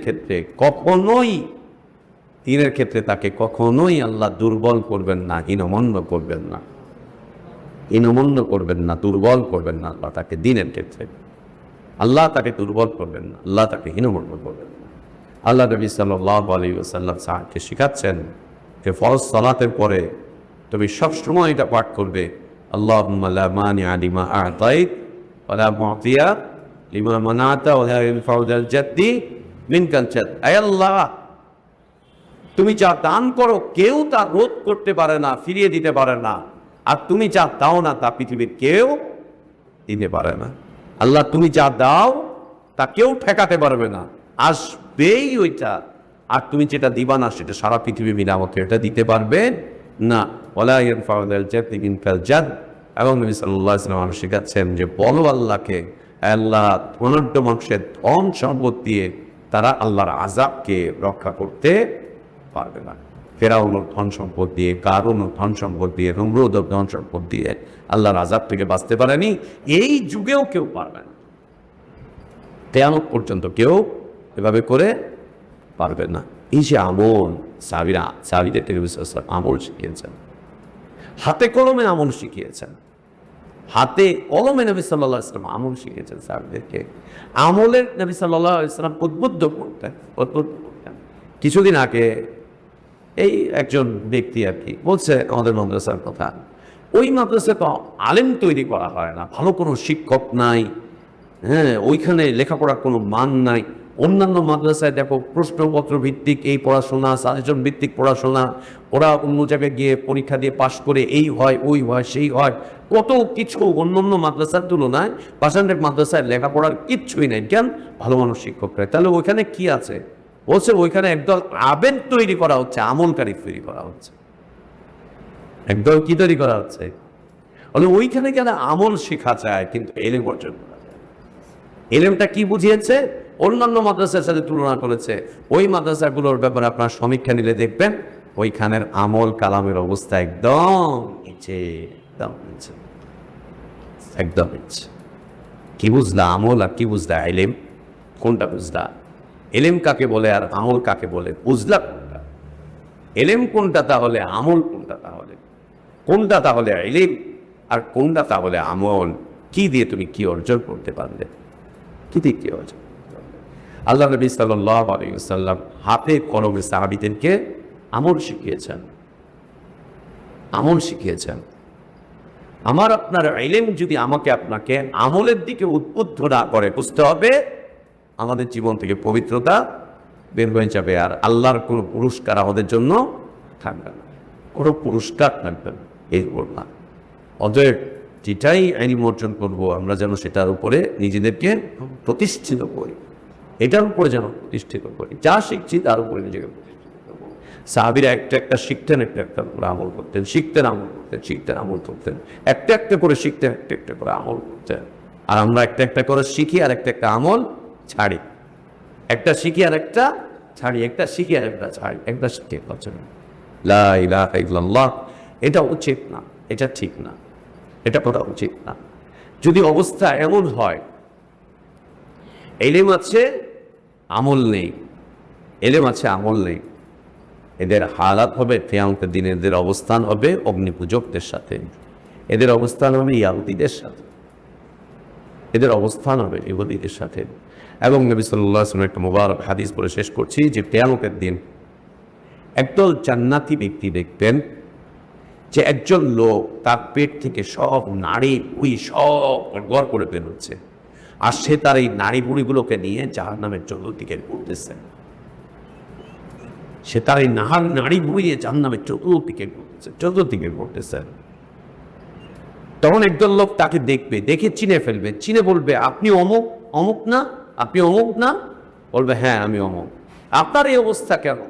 ক্ষেত্রে তাকে কখনোই আল্লাহ দুর্বল করবেন না, হীনমন্য করবেন না, দুর্বল করবেন না। আল্লাহ তাকে দিনের ক্ষেত্রে, আল্লাহ তাকে দুর্বল করবেন না, আল্লাহ তাকে হীনমন্য করবেন না। আল্লাহ নবী সাল্লাল্লাহু আলাইহি ওয়াসাল্লাম সাহাবীকে শিখাচ্ছেন যে ফরজ সালাতের পরে তুমি সবসময় এটা পাঠ করবে, আল্লাহুম্মা লা মানিআ লিমা আ'তাইত ওয়া লা মু'তিয়া লিমা মানা'তা ওয়া লা ইয়ানফা'ু যাল জাদ্দি মিনকাল জাদ। আয় আল্লাহ, তুমি যা দান করো কেউ তা রোধ করতে পারে না, ফিরিয়ে দিতে পারে না, আর তুমি যা দাও না তা পৃথিবীর কেউ দিতে পারে না। আল্লাহ, তুমি যা দাও তা কেউ ঠেকাতে পারবে না, আসবেই ওইটা। আর তুমি যেটা দিবা না সেটা সারা পৃথিবী মিলে আমাকে এটা দিতে পারবে না। ওয়ালা ইয়ানফা'ু যাল জাদ্দি মিনকাল জাদ। এবং নবী সাল্লাল্লাহু আলাইহি ওয়াসাল্লাম শেখাচ্ছেন যে বলো আল্লাহকে, আল্লাহ ধনাঢ্য মানুষের ধন সম্পদ দিয়ে তারা আল্লাহর আযাবকে রক্ষা করতে পারবে না। ফেরাউনের ধন সম্পদ দিয়ে, কারুনের ধন সম্পদ দিয়ে, নমরুদের ধন সম্পদ দিয়ে আল্লাহর আযাব থেকে বাঁচতে পারেনি, এই যুগেও কেউ পারবে না, কিয়ামত পর্যন্ত কেউ এভাবে করে পারবে না। এই যে আমল, সাহাবীদেরকে নবী সাল্লাল্লাহু আলাইহি ওয়াসাল্লাম আমল শিখিয়েছেন, হাতে কলমে আমল শিখিয়েছেন, হাতে কলমে নবী সাল্লাল্লাহু আলাইহি ওয়াসাল্লাম আমল শিখিয়েছেন সাহাবীদেরকে। আমলের নবী সাল্লাল্লাহু আলাইহি ওয়াসাল্লাম উদ্বুদ্ধ করতেন। কিছুদিন আগে এই একজন ব্যক্তি আর কি বলছে আমাদের মাদ্রাসার কথা, ওই মাদ্রাসায় তো আলেম তৈরি করা হয় না, ভালো কোনো শিক্ষক নাই, হ্যাঁ, ওইখানে লেখাপড়ার কোনো মান নাই। অন্যান্য মাদ্রাসায় দেখো প্রশ্নপত্র ভিত্তিক এই পড়াশোনা, সাজেশন ভিত্তিক পড়াশোনা, ওরা অন্য জায়গায় গিয়ে পরীক্ষা দিয়ে পাশ করে এই হয়, ওই হয়, সেই হয়, কত কিছু অন্যান্য মাদ্রাসার তুলনায় পার্সেন্টেজ মাদ্রাসায় লেখাপড়ার কিচ্ছুই নেই। কেন? ভালো মানুষ শিক্ষকরা। তাহলে ওইখানে কি আছে? বলছে ওইখানে একদল আবেদ তৈরি করা হচ্ছে, আমলকারী তৈরি করা হচ্ছে। একদল কি তৈরি করা হচ্ছে? বলে ওইখানে কেন আমল শেখা যায় কিন্তু এলেম অর্জন করা যায়। এলেমটা কি বুঝিয়েছে? অন্যান্য মাদ্রাসার সাথে তুলনা করেছে। ওই মাদ্রাসাগুলোর ব্যাপারে আপনার সমীক্ষা নিলে দেখবেন ওইখানের আমল কালামের অবস্থা একদম নিচে, একদম নিচে, একদম নিচে। কি বুঝলা আমল আর কি বুঝলা এলেম? কোনটা বুঝলা? এলেম কাকে বলে আর আমল কাকে বলে বুঝলা কোনটা? এলেম কোনটা তাহলে, আমল কোনটা তাহলে? কোনটা তাহলে এলেম আর কোনটা তাহলে আমল? কি দিয়ে তুমি কি অর্জন করতে পারলে? কি দিয়ে কি অর্জন? আল্লাহ নবী সাল্লাল্লাহু আলাইহি ওয়াসাল্লাম হাতে কলমে সাহাবীদেরকে আমল শিখিয়েছেন, আমল শিখিয়েছেন। আমার আপনার ইলম যদি আমাকে আপনাকে আমলের দিকে উদ্বুদ্ধ না করে, বুঝতে হবে আমাদের জীবন থেকে পবিত্রতা বের হয়ে যাবে, আর আল্লাহর কোনো পুরস্কার আমাদের জন্য থাকবে না, কোনো পুরস্কার থাকবে না। এই না, অতএব যেটাই ইলম অর্জন করবো আমরা যেন সেটার উপরে নিজেদেরকে প্রতিষ্ঠিত করি, এটার উপরে যেন প্রতিষ্ঠিত করি। যা শিখছি তার উপরে নিজেকে প্রতিষ্ঠিত করবো। সাহাবীরা একটা একটা শিখতেন, একটা একটা করে আমল করতেন, শিখতেন, আমল করতেন, শিখতেন, আমল করতেন, একটা একটা করে শিখতেন, একটা একটা করে আমল করতেন। আর আমরা একটা একটা করে শিখি আর একটা একটা আমল ছাড়ি, একটা শিখি আর একটা ছাড়ি, একটা শিখি আর একটা ছাড়ি, একটা শিখে পাচ্ছেন। লা ইলাহা ইল্লাল্লাহ, এটা উচিত না, এটা ঠিক না, এটা করা উচিত না। যদি অবস্থা এমন হয় ইলম আছে আমল নেই, ইলম আছে আমল নেই, এদের হালাত হবে কিয়ামতের দিনে, এদের অবস্থান হবে অগ্নিপূজকদের সাথে, এদের অবস্থান হবে ইহুদীদের সাথে, এদের অবস্থান হবে ইহুদীদের সাথে। এবং নবী সাল্লাল্লাহু আলাইহি ওয়াসাল্লাম একটা মুবারক হাদিস বলে শেষ করছি যে কিয়ামতের দিন একদল জান্নাতি ব্যক্তি দেখবেন যে একজন লোক তার পেট থেকে সব নাড়ি বুড়ি সব গড় করে বেরোচ্ছে, আর সে তার এই নাড়ি বুড়িগুলোকে নিয়ে জাহান্নামের চতুর্দিকে ঘুরতেছে। সে তার এই নাড়ি বুড়ি নিয়ে জাহান্নামের চতুর্দিকে ঘুরতেছে। তখন একদল লোক তাকে দেখবে, দেখে চিনে ফেলবে, চিনে বলবে আপনি অমুক, অমুক না, আপনি অমুক না? বলবে হ্যাঁ আমি অমুক। আপনার এই অবস্থা কেন?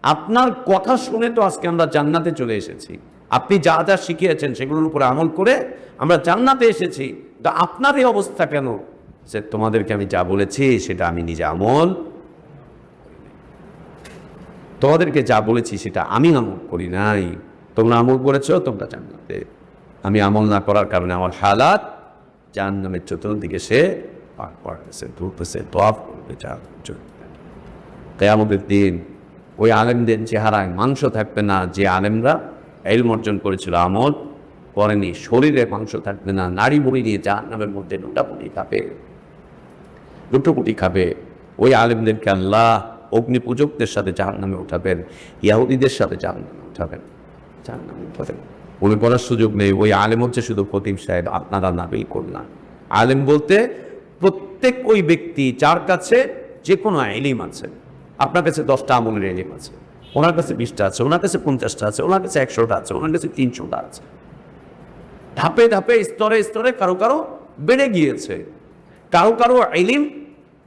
আপনার কথা শুনে তো আজকে আমরা জান্নাতে চলে এসেছি, আপনি যা যা শিখিয়েছেন সেগুলোর উপরে আমল করে আমরা জান্নাতে এসেছি, তো আপনার এই অবস্থা কেন? যে তোমাদেরকে আমি যা বলেছি সেটা আমি নিজে আমল, তোমাদেরকে যা বলেছি সেটা আমি আমল করি নাই, তোমরা আমল করেছো, তোমরা জান্নাতে। আমি আমল না করার কারণে আমার হালাত জাহান্নামের চতুর্দিকে সে পার করতেছে, ঘুরতেছে, তওয়াফ করতে চাচ্ছে। কিয়ামতের দিন ওই আলেমদের চেহারায় মাংস থাকবে না, যে আলেমরা ইলম অর্জন করেছিল আমল করেনি। শরীরে মাংস থাকবে না, নাড়ি বুড়ি নিয়ে জাহান্নামের মধ্যে লুটোপুটি খাবে। ওই আলেমদেরকে আল্লাহ অগ্নিপূজকদের সাথে জাহান্নামে উঠাবেন, ইহুদীদের সাথে জাহান্নামে উঠাবেন। উনি বলার সুযোগ নেই। ওই আলেম হচ্ছে শুধু খতিব সাহেব, আপনারা না বিলকুল না। আলেম বলতে প্রত্যেক ওই ব্যক্তি যার কাছে যে কোনো ইলম আছে। আপনার কাছে 10টা আমলের ইলম আছে, ওনার কাছে 20টা আছে, ওনার কাছে 50টা আছে, ওনার কাছে 100টা আছে, ওনার কাছে 300টা আছে। ধাপে ধাপে স্তরে স্তরে কারো কারো বেড়ে গিয়েছে। কারো কারো ইলম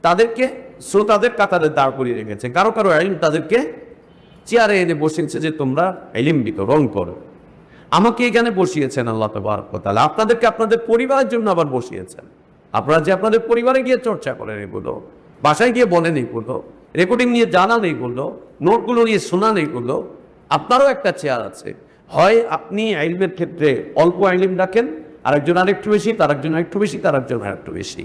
তাদেরকে শ্রোতাদের কাতারে দাঁড় করিয়ে রেখেছে, কারো কারো ইলম তাদেরকে চেয়ারে এনে বসিয়েছে যে তোমরা ইলম বিতরণ করো। আমাকে এখানে বসিয়েছেন আল্লাহ তাবারক ওয়া তাআলা, আপনাদেরকে আপনাদের পরিবারের জন্য আবার বসিয়েছেন। আপনারা যে আপনাদের পরিবারে গিয়ে চর্চা করেন এগুলো, বাসায় গিয়ে বলেন এগুলো, রেকর্ডিং নিয়ে জানান এগুলো, নোটগুলো নিয়ে শোনান এগুলো, আপনারও একটা চেয়ার আছে। হয় আপনি ইলমের ক্ষেত্রে অল্প ইলম রাখেন, আরেকজন আরেকটু বেশি, তার একজন আরেকটু বেশি, তার একজন আরেকটু বেশি।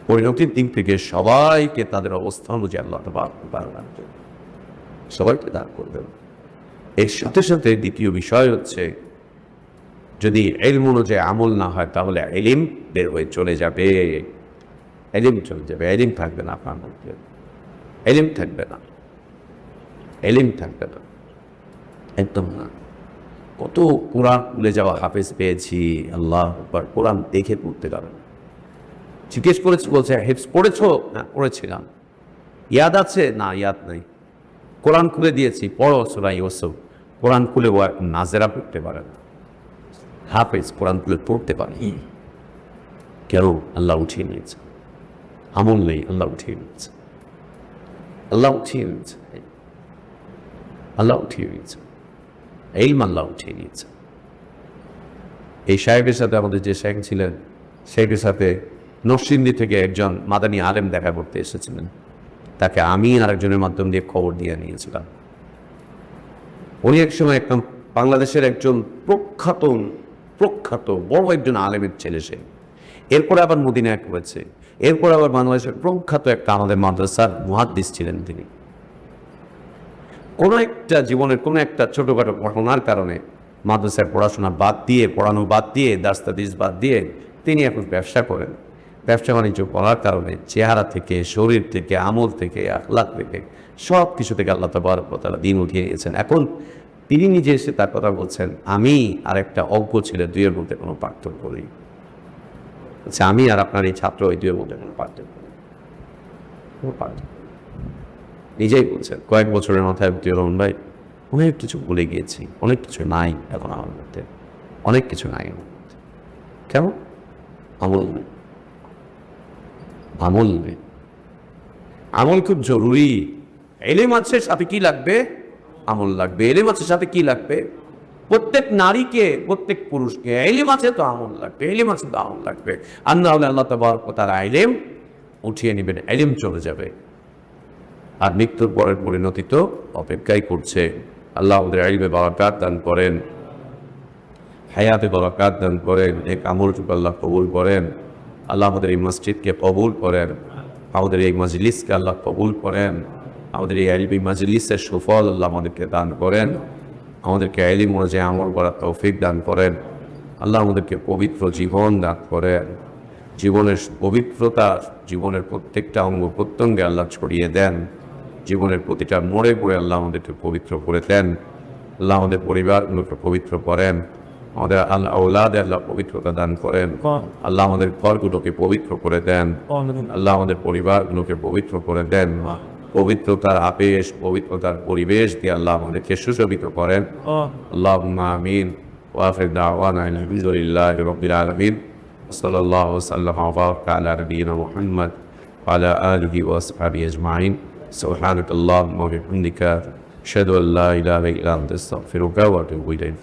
পরিণতির দিক থেকে সবাইকে তাদের অবস্থা অনুযায়ী আল্লাহ তাবারক ওয়া তাআলা সবাইকে দান করবেন। এর সাথে সাথে দ্বিতীয় বিষয় হচ্ছে, যদি ইলম অনুযায়ী আমল না হয় তাহলে ইলম বের হয়ে চলে যাবে, ইলম চলে যাবে, ইলম থাকবে না আপনার মধ্যে, ইলম থাকবে না, ইলম থাকবে না, একদম না। কত কোরআন ভুলে যাওয়া হাফেজ পেয়েছি, আল্লাহ আকবার, কোরআন দেখে পড়তে পারে না। জিজ্ঞেস করেছি, বলছে হেফজ পড়েছো? না পড়েছিলাম। ইয়াদ আছে? না ইয়াদ নাই। কোরআন খুলে দিয়েছি, পড়ো সূরা ইউসুফ। কোরআন খুলে ও এখন নাজেরা পড়তে পারে না। হাফেজ কোরআন খুলে পড়তে পারে, কেন? আল্লাহ উঠিয়ে নিয়েছে। আমল নেই, আল্লাহ উঠিয়ে নিয়েছে, আল্লাহ উঠিয়ে নিয়েছে, আল্লাহ উঠিয়ে নিয়েছে, ইলম আল্লাহ উঠিয়ে নিয়েছে। এই সাহেবের সাথে আমাদের যে শেখ ছিলেন, শেখের সাথে নরসিংদী থেকে একজন মাদানী আলেম দেখা করতে এসেছিলেন। তাকে আমি আরেকজনের মাধ্যম দিয়ে খবর দিয়ে নিয়েছিলাম। উনি এক সময় একদম বাংলাদেশের একজন প্রখ্যাত বড় একজন আলেমের ছেলে সে। এরপরে আবার মদিনায় করেছে, এরপর আবার বাংলাদেশের প্রখ্যাত একটা আমাদের মাদ্রাসার মুহাদ্দিস ছিলেন তিনি। কোনো একটা জীবনের কোনো একটা ছোটোখাটো ঘটনার কারণে মাদ্রাসায় পড়াশোনা বাদ দিয়ে, পড়ানো বাদ দিয়ে, দাস্তাদিস বাদ দিয়ে তিনি এখন ব্যবসা করেন। ব্যবসা বাণিজ্য করার কারণে চেহারা থেকে, শরীর থেকে, আমল থেকে, আখলাক থেকে, সব কিছু থেকে আল্লাহ তাবারক ওয়া তাআলা দিন উঠিয়ে নিয়েছেন। এখন তিনি নিজে এসে তার কথা বলছেন, আমি আর একটা অজ্ঞ ছেলে, দুইয়ের মধ্যে কোনো পার্থক্য নেই। আচ্ছা, আমি আর আপনার এই ছাত্র, এই দুইয়ের মধ্যে কোনো পার্থক্য নেই, কোনো পার্থক্য। নিজেই বলছেন কয়েক বছরের মাথায় রহমান ভাই, অনেক কিছু ভুলে গিয়েছি, অনেক কিছু নাই এখন আমার মধ্যে, অনেক কিছু নাই আমার মধ্যে। কেন? আমল নেই, আমল নেই। আমল খুব জরুরি। ইলম আছে, সাথে কি লাগবে? আমল লাগবে। ইলম আছে, সাথে কি লাগবে? প্রত্যেক নারীকে, প্রত্যেক পুরুষকে ইলম আছে তো আমল লাগবে, ইলম আছে তো আমল লাগবে। আর না হলে আল্লাহ তাবারক ওয়া তাআলা ইলম উঠিয়ে নেবেন, ইলম চলে যাবে। আর মৃত্যুর পরের পরিণতি তো অপেক্ষাই করছে। আল্লাহ আমাদের ইলমে বারাকাত দান করেন, হায়াতে বারাকাত দান করেন, এক আমলটুকু আল্লাহ কবুল করেন। আল্লাহ আমাদের এই মসজিদকে কবুল করেন, আমাদের এই মাজলিসকে আল্লাহ কবুল করেন, আমাদের এই ইলমি মাজলিসের সুফল আল্লাহ আমাদেরকে দান করেন, আমাদেরকে ইলম অনুযায়ী আমল করার তৌফিক দান করেন। আল্লাহ আমাদেরকে পবিত্র জীবন দান করেন, জীবনের পবিত্রতা জীবনের প্রত্যেকটা অঙ্গ প্রত্যঙ্গে আল্লাহ ছড়িয়ে দেন, জীবনের প্রতিটা মোড়ে মোড়ে আল্লাহ আমাদেরকে পবিত্র করে দেন। আল্লাহ আমাদের পরিবারগুলোকে পবিত্র করেন, আমাদের আল্লাহ আওলাদে আল্লাহ পবিত্রতা দান করেন। আল্লাহ আমাদের ঘরগুলোকে পবিত্র করে দেন, আল্লাহ আমাদের পরিবারগুলোকে পবিত্র করে দেন। পবিত্রতার আবেশ, পবিত্রতার পরিবেশ দিয়ে আল্লাহ আমাদেরকে সুশোভিত করেন। আল্লাহুম্মা আমিন। ওয়া আখির দাওয়ানা আলহামদুলিল্লাহি রাব্বিল আলামিন। সাল্লাল্লাহু ওয়া সাল্লাম ওয়া বারাকা আলা নাবিয়িনা মুহাম্মদ ওয়া আলা আলিহি ওয়া আসহাবিহি আজমাইন। সুবহানাকাল্লাহুম্মা ওয়া বিহামদিকা আশহাদু আল্লা ইলাহা ইল্লা আনতা আস্তাগফিরুকা ওয়া আতুবু ইলাইক।